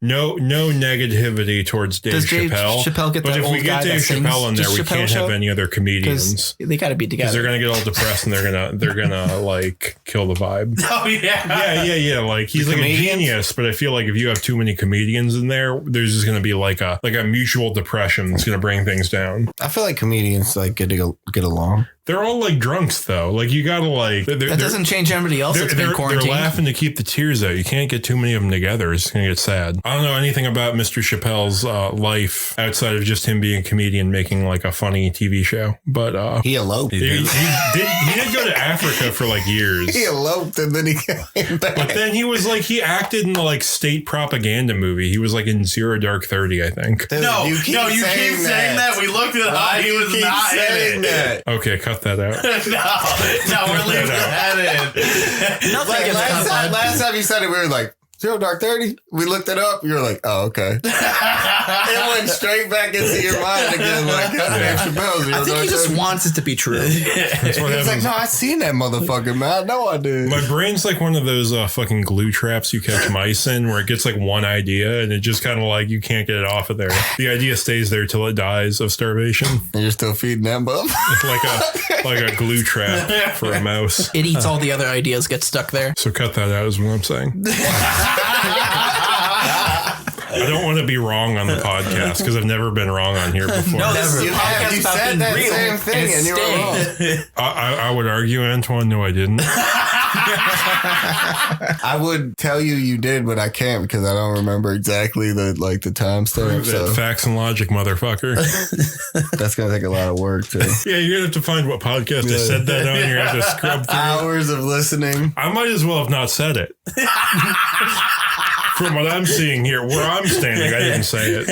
negativity towards Dave Chappelle. Get but if we get Dave Chappelle in there, we can't have any other comedians. They got to be together. Because they're gonna get all depressed and they're gonna like kill the vibe. Oh Yeah. Like he's like a genius, but I feel like if you have too many comedians in there, there's just gonna be like a mutual depression that's gonna bring things down. I feel like comedians like get along. They're all like drunks though. Like you gotta like that doesn't change anybody else that's been quarantined. They're laughing to keep the tears out. You can't get too many of them together. It's gonna get sad. I don't know anything about Mr. Chappelle's life outside of just him being a comedian making like a funny TV show. But he eloped. He did go to Africa for like years. He eloped and then he came back. But then he was like he acted in the like state propaganda movie. He was like in Zero Dark 30, I think. Dude, you keep saying that. We looked it up. He was not in it. Okay, cut that out. no, we're leaving that in. Like, last time you said it, we were like, Zero Dark 30? We looked it up. You were like, oh, okay. It went straight back into your mind again. Like, Dave Chappelle. I think he just wants it to be true. That's what He's like, no, I seen that motherfucker, man. I know I did. My brain's like one of those fucking glue traps you catch mice in where it gets like one idea and it just kind of like you can't get it off of there. The idea stays there till it dies of starvation. And you're still feeding that bub? like a glue trap for a mouse. It eats all the other ideas, gets stuck there. So cut that out is what I'm saying. I don't want to be wrong on the podcast because I've never been wrong on here before. No, Never. You said that same thing and you were wrong. I would argue, Antoine. No, I didn't. I would tell you did, but I can't because I don't remember exactly the timestamp. So Facts and logic, motherfucker. That's gonna take a lot of work too. Yeah, you're gonna have to find what podcast I said that on. You're gonna have to scrub through hours of listening. I might as well have not said it. From what I'm seeing here, where I'm standing, I didn't say it.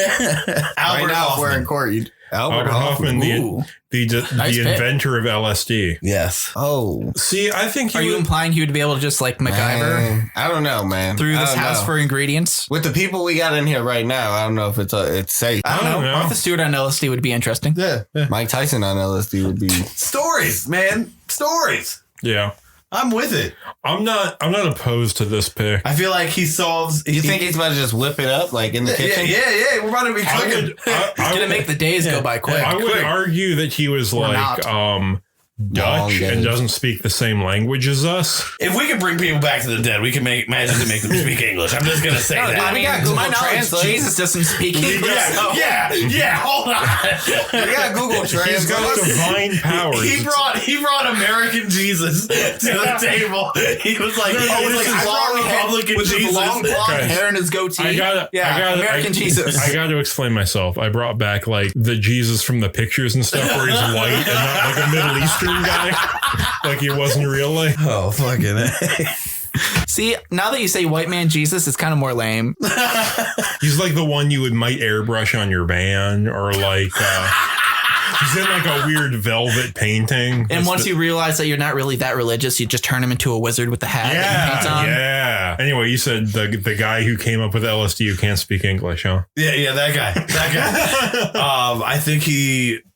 Albert Hoffman. We're in court. Albert Hoffman, the inventor of LSD. Yes. Oh. See, I think Are you implying he would be able to just like MacGyver? Man, I don't know, man. Through this house for ingredients? With the people we got in here right now, I don't know if it's safe. I don't know. Martha Stewart on LSD would be interesting. Yeah. Mike Tyson on LSD would be. Stories, man. Stories. Yeah. I'm with it. I'm not opposed to this pick. I feel like he solves. You think he's about to just whip it up like in the kitchen? Yeah. We're about to be cooking. It's gonna make the days go by quick. I would argue that he was like Dutch and doesn't speak the same language as us. If we can bring people back to the dead, we can magically make them speak English. I'm just gonna say that. I mean, Google my knowledge, Jesus doesn't speak English. Yeah. Hold on. We got Google Translate. He's got divine powers. He brought American Jesus to the table. He was like, I brought Republican Jesus. Long blonde hair and his goatee. American Jesus. I got to explain myself. I brought back like the Jesus from the pictures and stuff where he's white and not like a Middle Eastern guy, like he was in real life. Oh, fucking A. See, now that you say white man Jesus, it's kind of more lame. He's like the one you might airbrush on your van, or like he's in like a weird velvet painting. And once you realize that you're not really that religious, you just turn him into a wizard with the hat and paint on. Yeah. Anyway, you said the guy who came up with LSD who can't speak English, huh? Yeah, that guy. I think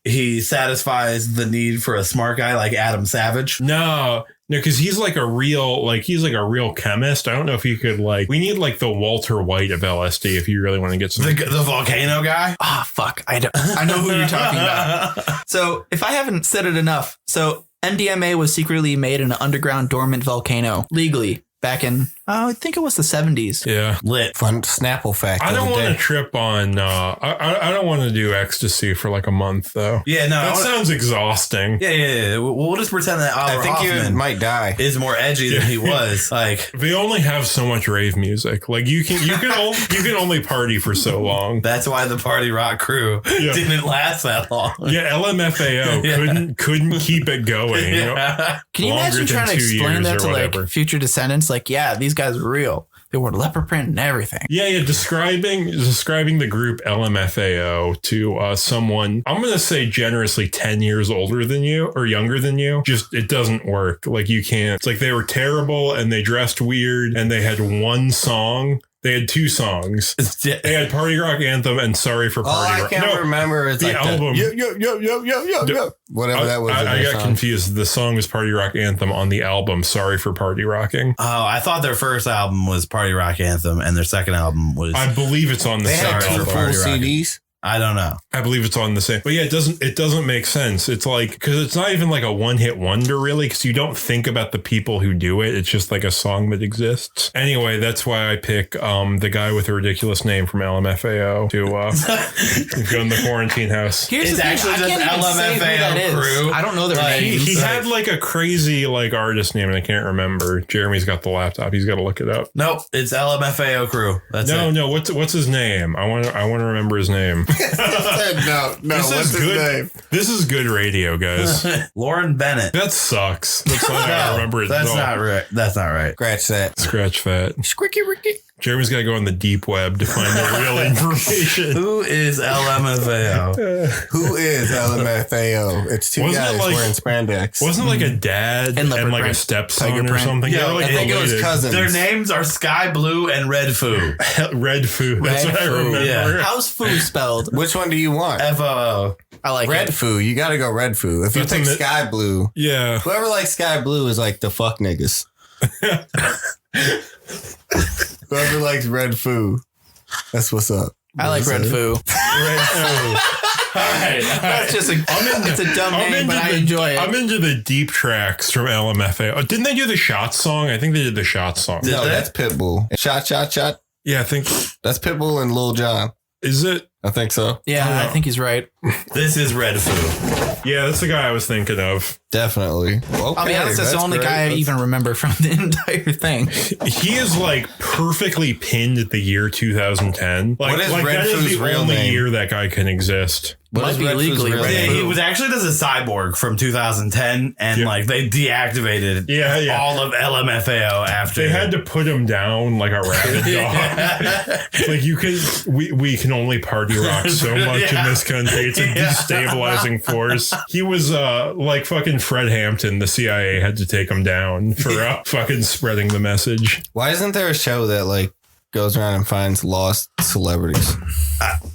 he satisfies the need for a smart guy like Adam Savage. No, because he's like a real chemist. I don't know if you could we need like the Walter White of LSD if you really want to get some. The volcano guy? Ah, fuck. I know who you're talking about. So if I haven't said it enough, so MDMA was secretly made in an underground dormant volcano legally back in, I think it was the 70s. Yeah. Lit. Fun Snapple fact. I don't want to to trip on. I don't want to do ecstasy for like a month though. Yeah, no. That sounds exhausting. Yeah. We'll just pretend that Albert I think Hoffman you might die. is more edgy than he was. Like, They only have so much rave music. Like you can only party for so long. that's why the party rock crew didn't last that long. Yeah, LMFAO couldn't keep it going. You know? Can you Longer imagine than trying to 2 explain years that or to whatever. like future descendants? Like, yeah, these guys are real. They wore leopard print and everything. Yeah. Describing the group LMFAO to someone, I'm going to say generously 10 years older than you or younger than you. Just, it doesn't work. Like you can't. It's like they were terrible and they dressed weird and they had one song. They had two songs. They had Party Rock Anthem and Sorry for All Party I Rock. can't remember is the like album. whatever that was. I got confused. The song was Party Rock Anthem on the album Sorry for Party Rocking. Oh, I thought their first album was Party Rock Anthem and their second album was. I believe it's on the They same had two album. full Party Rocket. CDs. I don't know. I believe it's on the same. But yeah, it doesn't make sense. It's like, because it's not even like a one-hit wonder really, because you don't think about the people who do it. It's just like a song that exists. Anyway, that's why I pick the guy with a ridiculous name from LMFAO to go in the quarantine house. Here's It's the thing, actually I just can't even say who that LMFAO is. crew. I don't know their Like, names. He had like a crazy like artist name and I can't remember. Jeremy's got the laptop. He's got to look it up. Nope, it's LMFAO crew. That's it. No. What's his name? I want to remember his name. No. This is What's his good. name? This is good radio, guys. Lauren Bennett. That sucks. That's not how I remember it. That's at all. not right. That's not right. Scratch that. Scratch that. Squeaky Ricky. Jeremy's got to go on the deep web to find the real information. Who is LMFAO? Who is LMFAO? It's two Wasn't it guys like- wearing spandex. Wasn't it like a dad And and leopard like a print. stepson Tiger or print. something? Yeah, They were, like I think it was related. cousins. Their names are Sky Blue and Red Foo. Red Foo. That's Red what I Foo, remember. yeah. How's Foo spelled? Which one do you want? FOO. I like Red it. Foo. You got to go Red Foo. If you That's pick a mi- Sky Blue, Yeah. whoever likes Sky Blue is like the fuck niggas. Whoever likes Red Foo, that's what's up. I like Red Foo. Red Foo. That's just it's a dumb name, but I enjoy it. I'm into the deep tracks from LMFAO. Oh, didn't they do the Shots song? I think they did the Shots song. No, they? that's Pitbull. Shot, shot, shot. Yeah, I think. That's Pitbull and Lil Jon. Is it? I think so. Yeah, I think he's right. This is Red Foo. Yeah, that's the guy I was thinking of. Definitely. I'll be honest, that's the only great. guy I even remember from the entire thing. He is like perfectly pinned at the year 2010. Like, What is like Red that is Foo's the real only name? year that guy can exist. What Might is be Red Foo's legally real Red name? Foo. He was actually just a cyborg from 2010, and Yeah. like they deactivated Yeah. all of LMFAO after. They had to put him down like a rabid dog. Like we can only party rock so much in this country. It's a destabilizing force. He was like fucking Fred Hampton. The CIA had to take him down for fucking spreading the message. Why isn't there a show that like goes around and finds lost celebrities?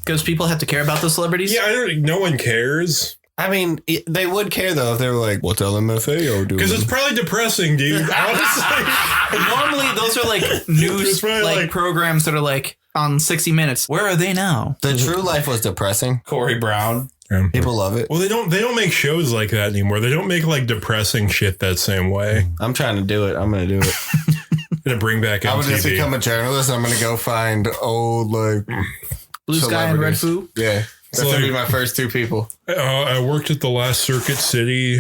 Because people have to care about those celebrities. Yeah, no one cares. I mean, they would care though if they were like, "What's LMFAO doing?" Because it's probably depressing, dude. Honestly. Normally, those are like news It's probably like like- programs that are like on 60 Minutes. Where are they now? The True Life was depressing. Corey Brown. People love it. Well, they don't make shows like that anymore. They don't make like depressing shit that same way. I'm trying to do it. I'm gonna do it. Gonna bring back I'm gonna just MTV. become a journalist. I'm gonna go find old like Blue Sky and Red celebrities. Foo. Yeah, that's gonna be like- my first two people. I worked at the last Circuit City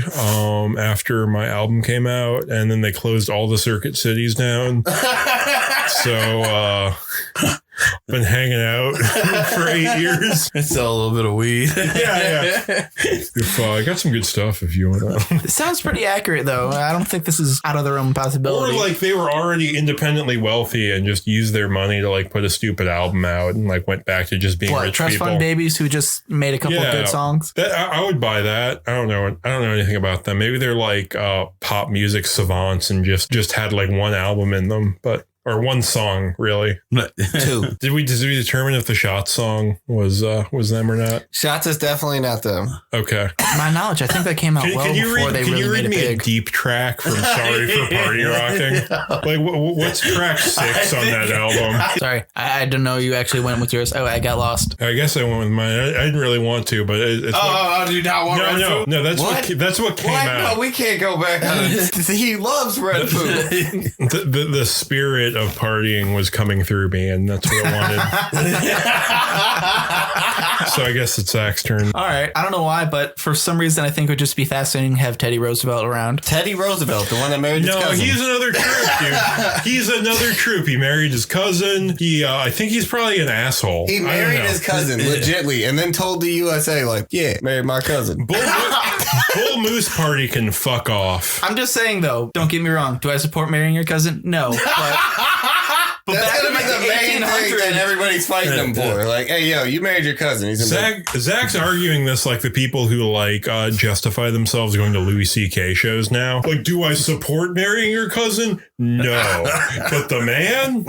after my album came out, and then they closed all the Circuit Cities down. So been hanging out for 8 years. Sell a little bit of weed. Yeah. If I got some good stuff if you want to. It sounds pretty accurate, though. I don't think this is out of the realm of Or possibility. like they were already independently wealthy and just used their money to like put a stupid album out and like went back to just being what, rich trust people. fund babies who just made a couple of Yeah. good songs? That I would buy that. I don't know anything about them. Maybe they're like pop music savants and just had like one album in them, or one song really. Two Did we determine if the Shot song was them or not? shots is definitely not them. Okay. To my knowledge, I think that came out Can you before read, they can really you made read it me a big. deep track from Sorry for Party Rocking? Like what's track 6 on that album? Sorry, I didn't know you actually went with yours. Oh, I got lost. I guess I went with mine. I didn't really want to, but it's do you not want Red Foo? no. That's What? what came What? out. No, we can't go back on it. He loves Red Foo. The spirit of partying was coming through me, and that's what I wanted. So I guess it's Zach's turn. All right. I don't know why, but for some reason, I think it would just be fascinating to have Teddy Roosevelt around. Teddy Roosevelt, the one that married his No, cousin. he's another troop, dude. He's another troop. He married his cousin. I think he's probably an asshole. He married his cousin, legitly, and then told the USA, like, yeah, married my cousin. Bull Moose Party can fuck off. I'm just saying, though, don't get me wrong. Do I support marrying your cousin? No. But That's back gonna in be the main thing that everybody's fighting him for. Like, hey, yo, you married your cousin. He's Zach's arguing this like the people who justify themselves going to Louis C.K. shows now. Like, do I support marrying your cousin? No. But the man?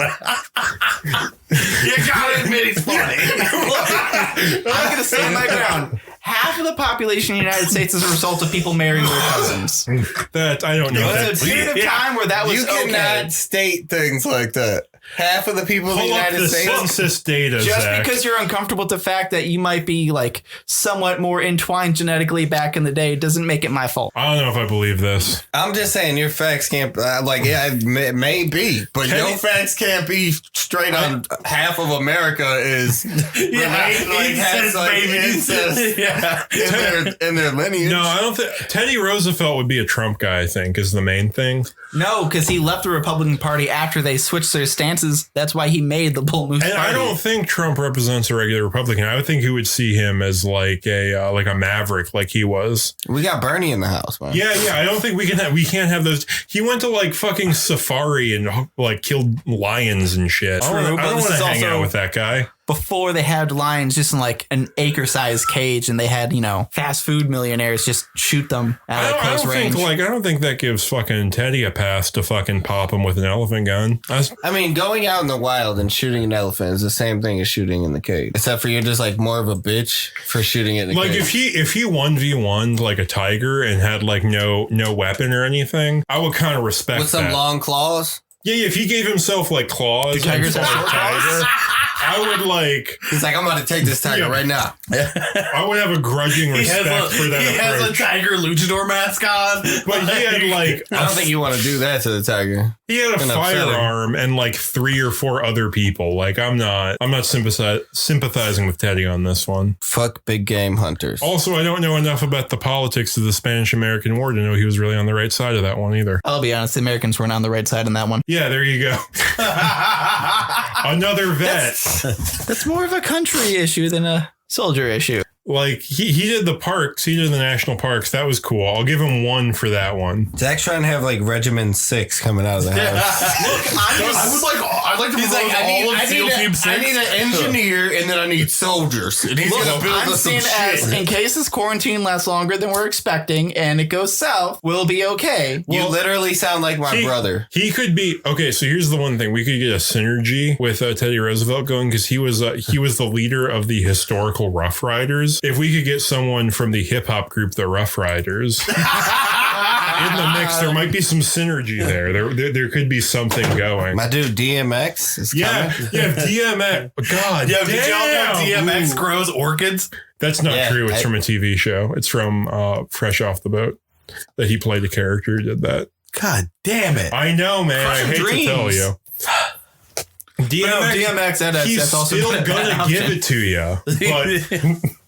You gotta admit he's funny. I'm gonna stand my ground. Half of the population of the United States is a result of people marrying their cousins. That I don't know. It's a period of time where that was you cannot okay. state things like that. Half of the people in the Pull up United the States. census data, Just Zach. because you're uncomfortable with the fact that you might be like somewhat more entwined genetically back in the day doesn't make it my fault. I don't know if I believe this. I'm just saying your facts can't, it may be, but your facts can't be straight on half of America is in their lineage. No, I don't think Teddy Roosevelt would be a Trump guy, I think, is the main thing. No, because he left the Republican Party after they switched their stances. That's why he made the Bull Moose And Party. I don't think Trump represents a regular Republican. I would think he would see him as like a maverick, like he was. We got Bernie in the house, man. Yeah. I don't think we can't have those. He went to like fucking safari and like killed lions and shit. True, I don't but this want is to hang also- out with that guy. Before they had lions just in like an acre-sized cage, and they had fast food millionaires just shoot them at like close range. I don't think that gives fucking Teddy a pass to fucking pop him with an elephant gun. I mean, going out in the wild and shooting an elephant is the same thing as shooting in the cage. Except for you're just like more of a bitch for shooting it in the Like cage. if he 1v1'd like a tiger and had like no weapon or anything, I would kind of respect with some that. long claws. Yeah, if he gave himself like claws Do tigers and have fought a tiger, I would like. He's like, I'm about to take this tiger right now. I would have a grudging respect for that He has a approach. tiger luchador mask on. But he had like I don't think you want to do that to the tiger. he had a and upsetting. firearm and like 3 or 4 other people. Like I'm not sympathizing with Teddy on this one. Fuck big game hunters. Also, I don't know enough about the politics of the Spanish-American War to know he was really on the right side of that one either. I'll be honest, the Americans weren't on the right side in that one. Yeah, there you go. Another vet. That's more of a country issue than a soldier issue. Like he did the parks, he did the national parks. That was cool. I'll give him 1 for that one. Zach's trying to have like Regiment 6 coming out of the house. I'd like to He's like, all of SEAL Team 6. I need an engineer and then I need soldiers. And he's going to build I'm us some seeing as shit. in case this quarantine lasts longer than we're expecting and it goes south, we'll be okay. You literally sound like my brother. He could be okay. So here's the one thing: we could get a synergy with Teddy Roosevelt going because he was the leader of the historical Rough Riders. If we could get someone from the hip hop group, the Rough Riders, in the mix, there might be some synergy there. There could be something going. My dude DMX is Yeah, coming. yeah, DMX. God, Yeah, did y'all know DMX grows orchids? That's not Yeah, true. It's from a TV show. It's from Fresh Off the Boat that he played a character who did that. God damn it. I know, man. I hate to tell you. DMX, He's that's also still not a bad gonna option. give it to you, but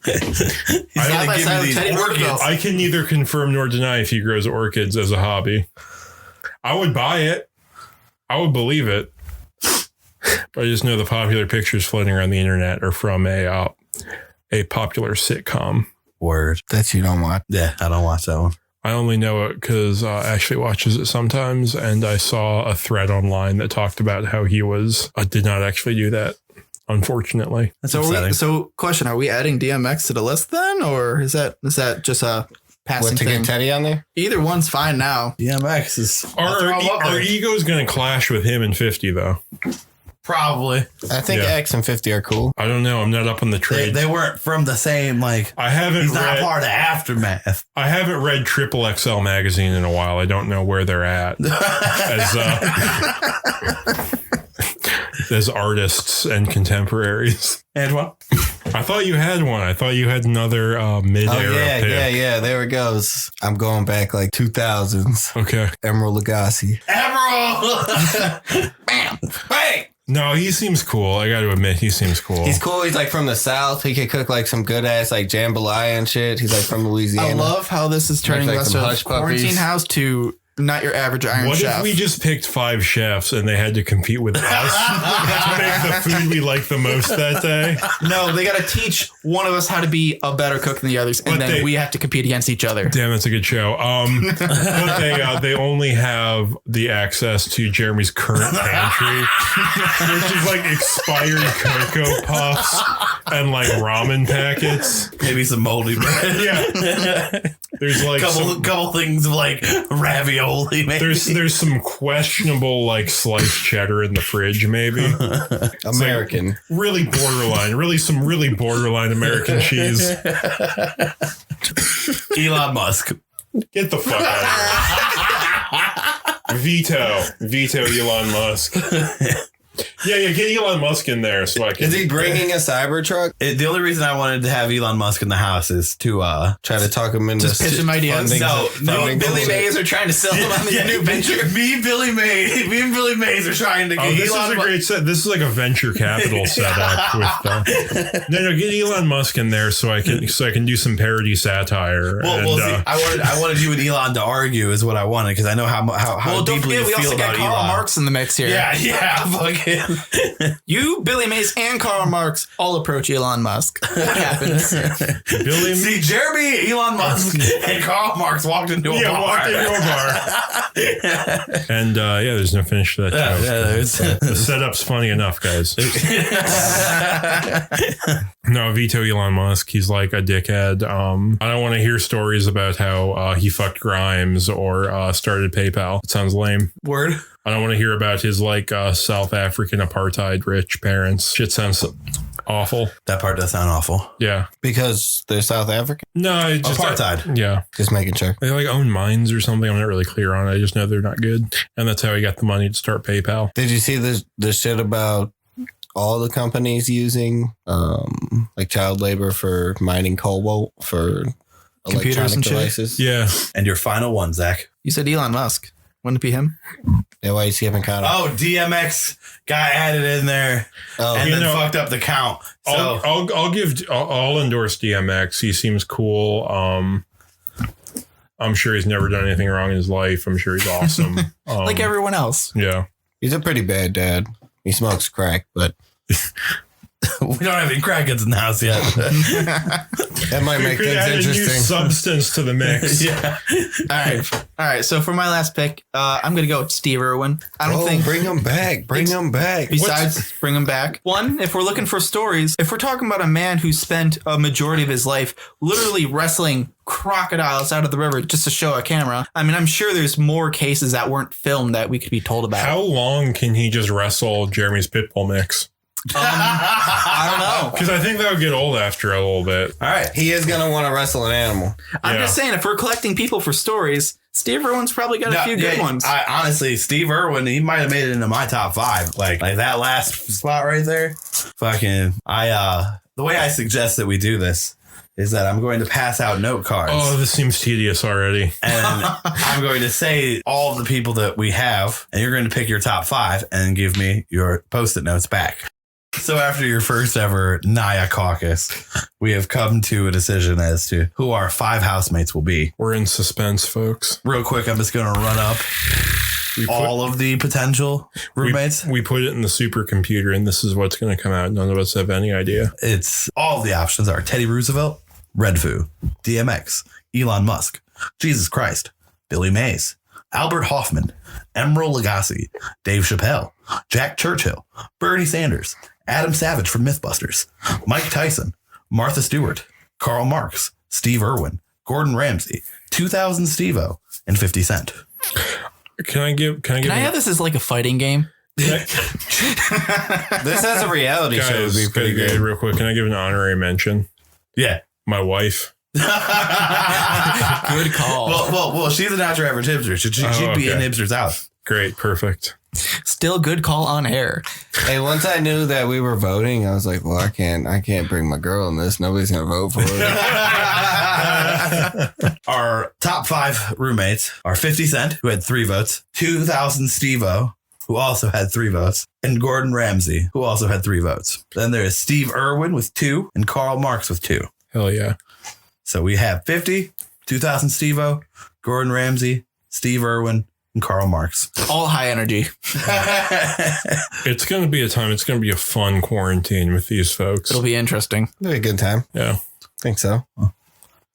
He's I gonna by give side me with Teddy these orchids. Roosevelt. I can neither confirm nor deny if he grows orchids as a hobby. I would buy it. I would believe it. But I just know the popular pictures floating around the internet are from a popular sitcom. Word. That you don't want. Yeah, I don't watch that one. I only know it because Ashley watches it sometimes, and I saw a thread online that talked about how he did not actually do that, unfortunately. That's So, upsetting. question: are we adding DMX to the list then, or is that just a passing What, to thing? get Teddy on there? Either one's fine now. DMX is Our ego's going to clash with him in 50, though. probably. I think Yeah. X and 50 are cool. I don't know. I'm not up on the trade. They weren't from the same, like, I haven't he's not read. part of Aftermath. I haven't read Triple XL magazine in a while. I don't know where they're at as artists and contemporaries. Antoine? I thought you had one. I thought you had another mid-era pick. Yeah. There it goes. I'm going back like 2000s. Okay. Emerald Lagasse. Emerald! Bam! Bang! No, he seems cool. I got to admit, he seems cool. He's cool. He's like from the South. He could cook like some good ass like jambalaya and shit. He's like from Louisiana. I love how this is turning Like us some from hush quarantine puppies. house to not your average Iron What Chef. if we just picked 5 chefs and they had to compete with us to make the food we like the most that day? No, they got to teach one of us how to be a better cook than the others, and But then we have to compete against each other. Damn, that's a good show. But they only have the access to Jeremy's current pantry, which is like expired Cocoa Puffs and like ramen packets. Maybe some moldy bread. Yeah. There's like couple things of like ravioli. Maybe. there's some questionable like sliced cheddar in the fridge, maybe. American. Really borderline, some really borderline American cheese. Elon Musk. Get the fuck out of here. Veto Elon Musk. Yeah, get Elon Musk in there so I can. Is he bringing a Cybertruck? The only reason I wanted to have Elon Musk in the house is to Try to talk him into Just pitch him ideas. No, funding Billy bullshit. Mays are trying to sell him on the new venture. Me and Billy Mays are trying to get Oh, this Elon is a Musk. great set. This is like a venture capital setup with no, get Elon Musk in there so I can do some parody satire. Well, see, I wanted you and Elon to argue is what I wanted because I know how Well, don't deeply forget, we you feel also got about Karl Elon. Marx in the mix here. Yeah, fucking. You, Billy Mays, and Karl Marx all approach Elon Musk. What happens? Billy. See, Jeremy, Elon Musk, and Karl Marx walked into a bar. Walked into a bar. And there's no finish to that joke. The setup's funny enough, guys. No, veto Elon Musk. He's like a dickhead. I don't want to hear stories about how he fucked Grimes or started PayPal. It sounds lame. Word. I don't want to hear about his like South African apartheid rich parents. Shit sounds awful. That part does sound awful. Yeah. Because they're South African? No, it's just Apartheid. yeah. Just making sure. They like own mines or something. I'm not really clear on it. I just know they're not good. And that's how he got the money to start PayPal. Did you see the shit about all the companies using like child labor for mining cobalt for Computers electronic and shit? devices? Yeah. And your final one, Zach. You said Elon Musk. Wouldn't it be him? Yeah, why you skipping kind of? Oh, DMX got added in there and You then know, fucked up the count. So I'll endorse DMX. He seems cool. I'm sure he's never done anything wrong in his life. I'm sure he's awesome. Like everyone else. Yeah. He's a pretty bad dad. He smokes crack, but we don't have any crackheads in the house yet. that might make Could things add a new interesting. substance to the mix. Yeah. All right. So for my last pick, I'm going to go with Steve Irwin. I don't think. Bring him back. Bring him back. Besides, bring him back. One, if we're looking for stories, if we're talking about a man who spent a majority of his life literally wrestling crocodiles out of the river just to show a camera, I mean, I'm sure there's more cases that weren't filmed that we could be told about. How long can he just wrestle Jeremy's Pitbull mix? I don't know. Because I think that would get old after a little bit. All right. He is going to want to wrestle an animal. I'm Yeah. just saying, if we're collecting people for stories, Steve Irwin's probably got a few good ones. I honestly, Steve Irwin, he might have made it into my top 5. Like that last spot right there. Fucking, the way I suggest that we do this is that I'm going to pass out note cards. Oh, this seems tedious already. And I'm going to say all of the people that we have, and you're going to pick your top 5 and give me your Post-it notes back. So after your first ever Naya caucus, we have come to a decision as to who our 5 housemates will be. We're in suspense, folks. Real quick, I'm just going to run up all of the potential roommates. We put it in the supercomputer, and this is what's going to come out. None of us have any idea. It's all of the options are Teddy Roosevelt, Redfoo, DMX, Elon Musk, Jesus Christ, Billy Mays, Albert Hoffman, Emerald Lagasse, Dave Chappelle, Jack Churchill, Bernie Sanders, Adam Savage from Mythbusters, Mike Tyson, Martha Stewart, Karl Marx, Steve Irwin, Gordon Ramsay, 2000 Steve-O, and 50 Cent. Can I have this as like a fighting game? This as a reality show would be pretty good. Real quick, can I give an honorary mention? Yeah. My wife. Good call. Well, she's a natural average hipster. She'd be in okay. hipster's house. Great. Perfect. Still good call on air. Hey, once I knew that we were voting, I was like, well, I can't bring my girl in this. Nobody's gonna vote for it. Our top 5 roommates are 50 Cent, who had 3 votes, 2000 Steve-O, who also had 3 votes, and Gordon Ramsay, who also had 3 votes. Then there is Steve Irwin with 2 and Karl Marx with 2. Hell yeah. So we have 50, 2000 Steve-O, Gordon Ramsay, Steve Irwin, and Karl Marx. All high energy. It's going to be a time. It's going to be a fun quarantine with these folks. It'll be interesting. It'll be a good time. Yeah. Think so.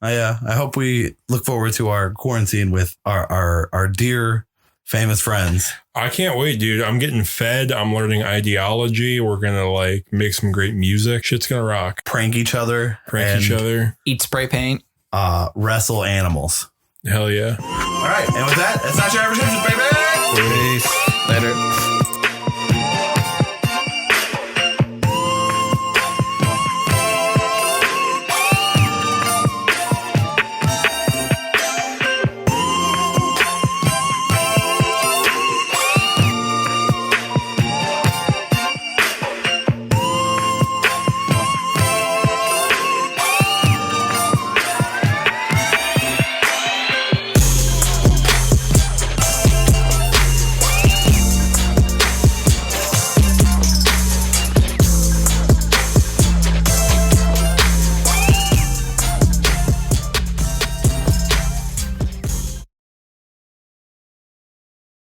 I hope we look forward to our quarantine with our dear famous friends. I can't wait, dude. I'm getting fed. I'm learning ideology. We're going to like make some great music. Shit's going to rock. Prank each other. Each other. Eat spray paint. Wrestle animals. Hell yeah. All right. And with that, that's not your average, baby.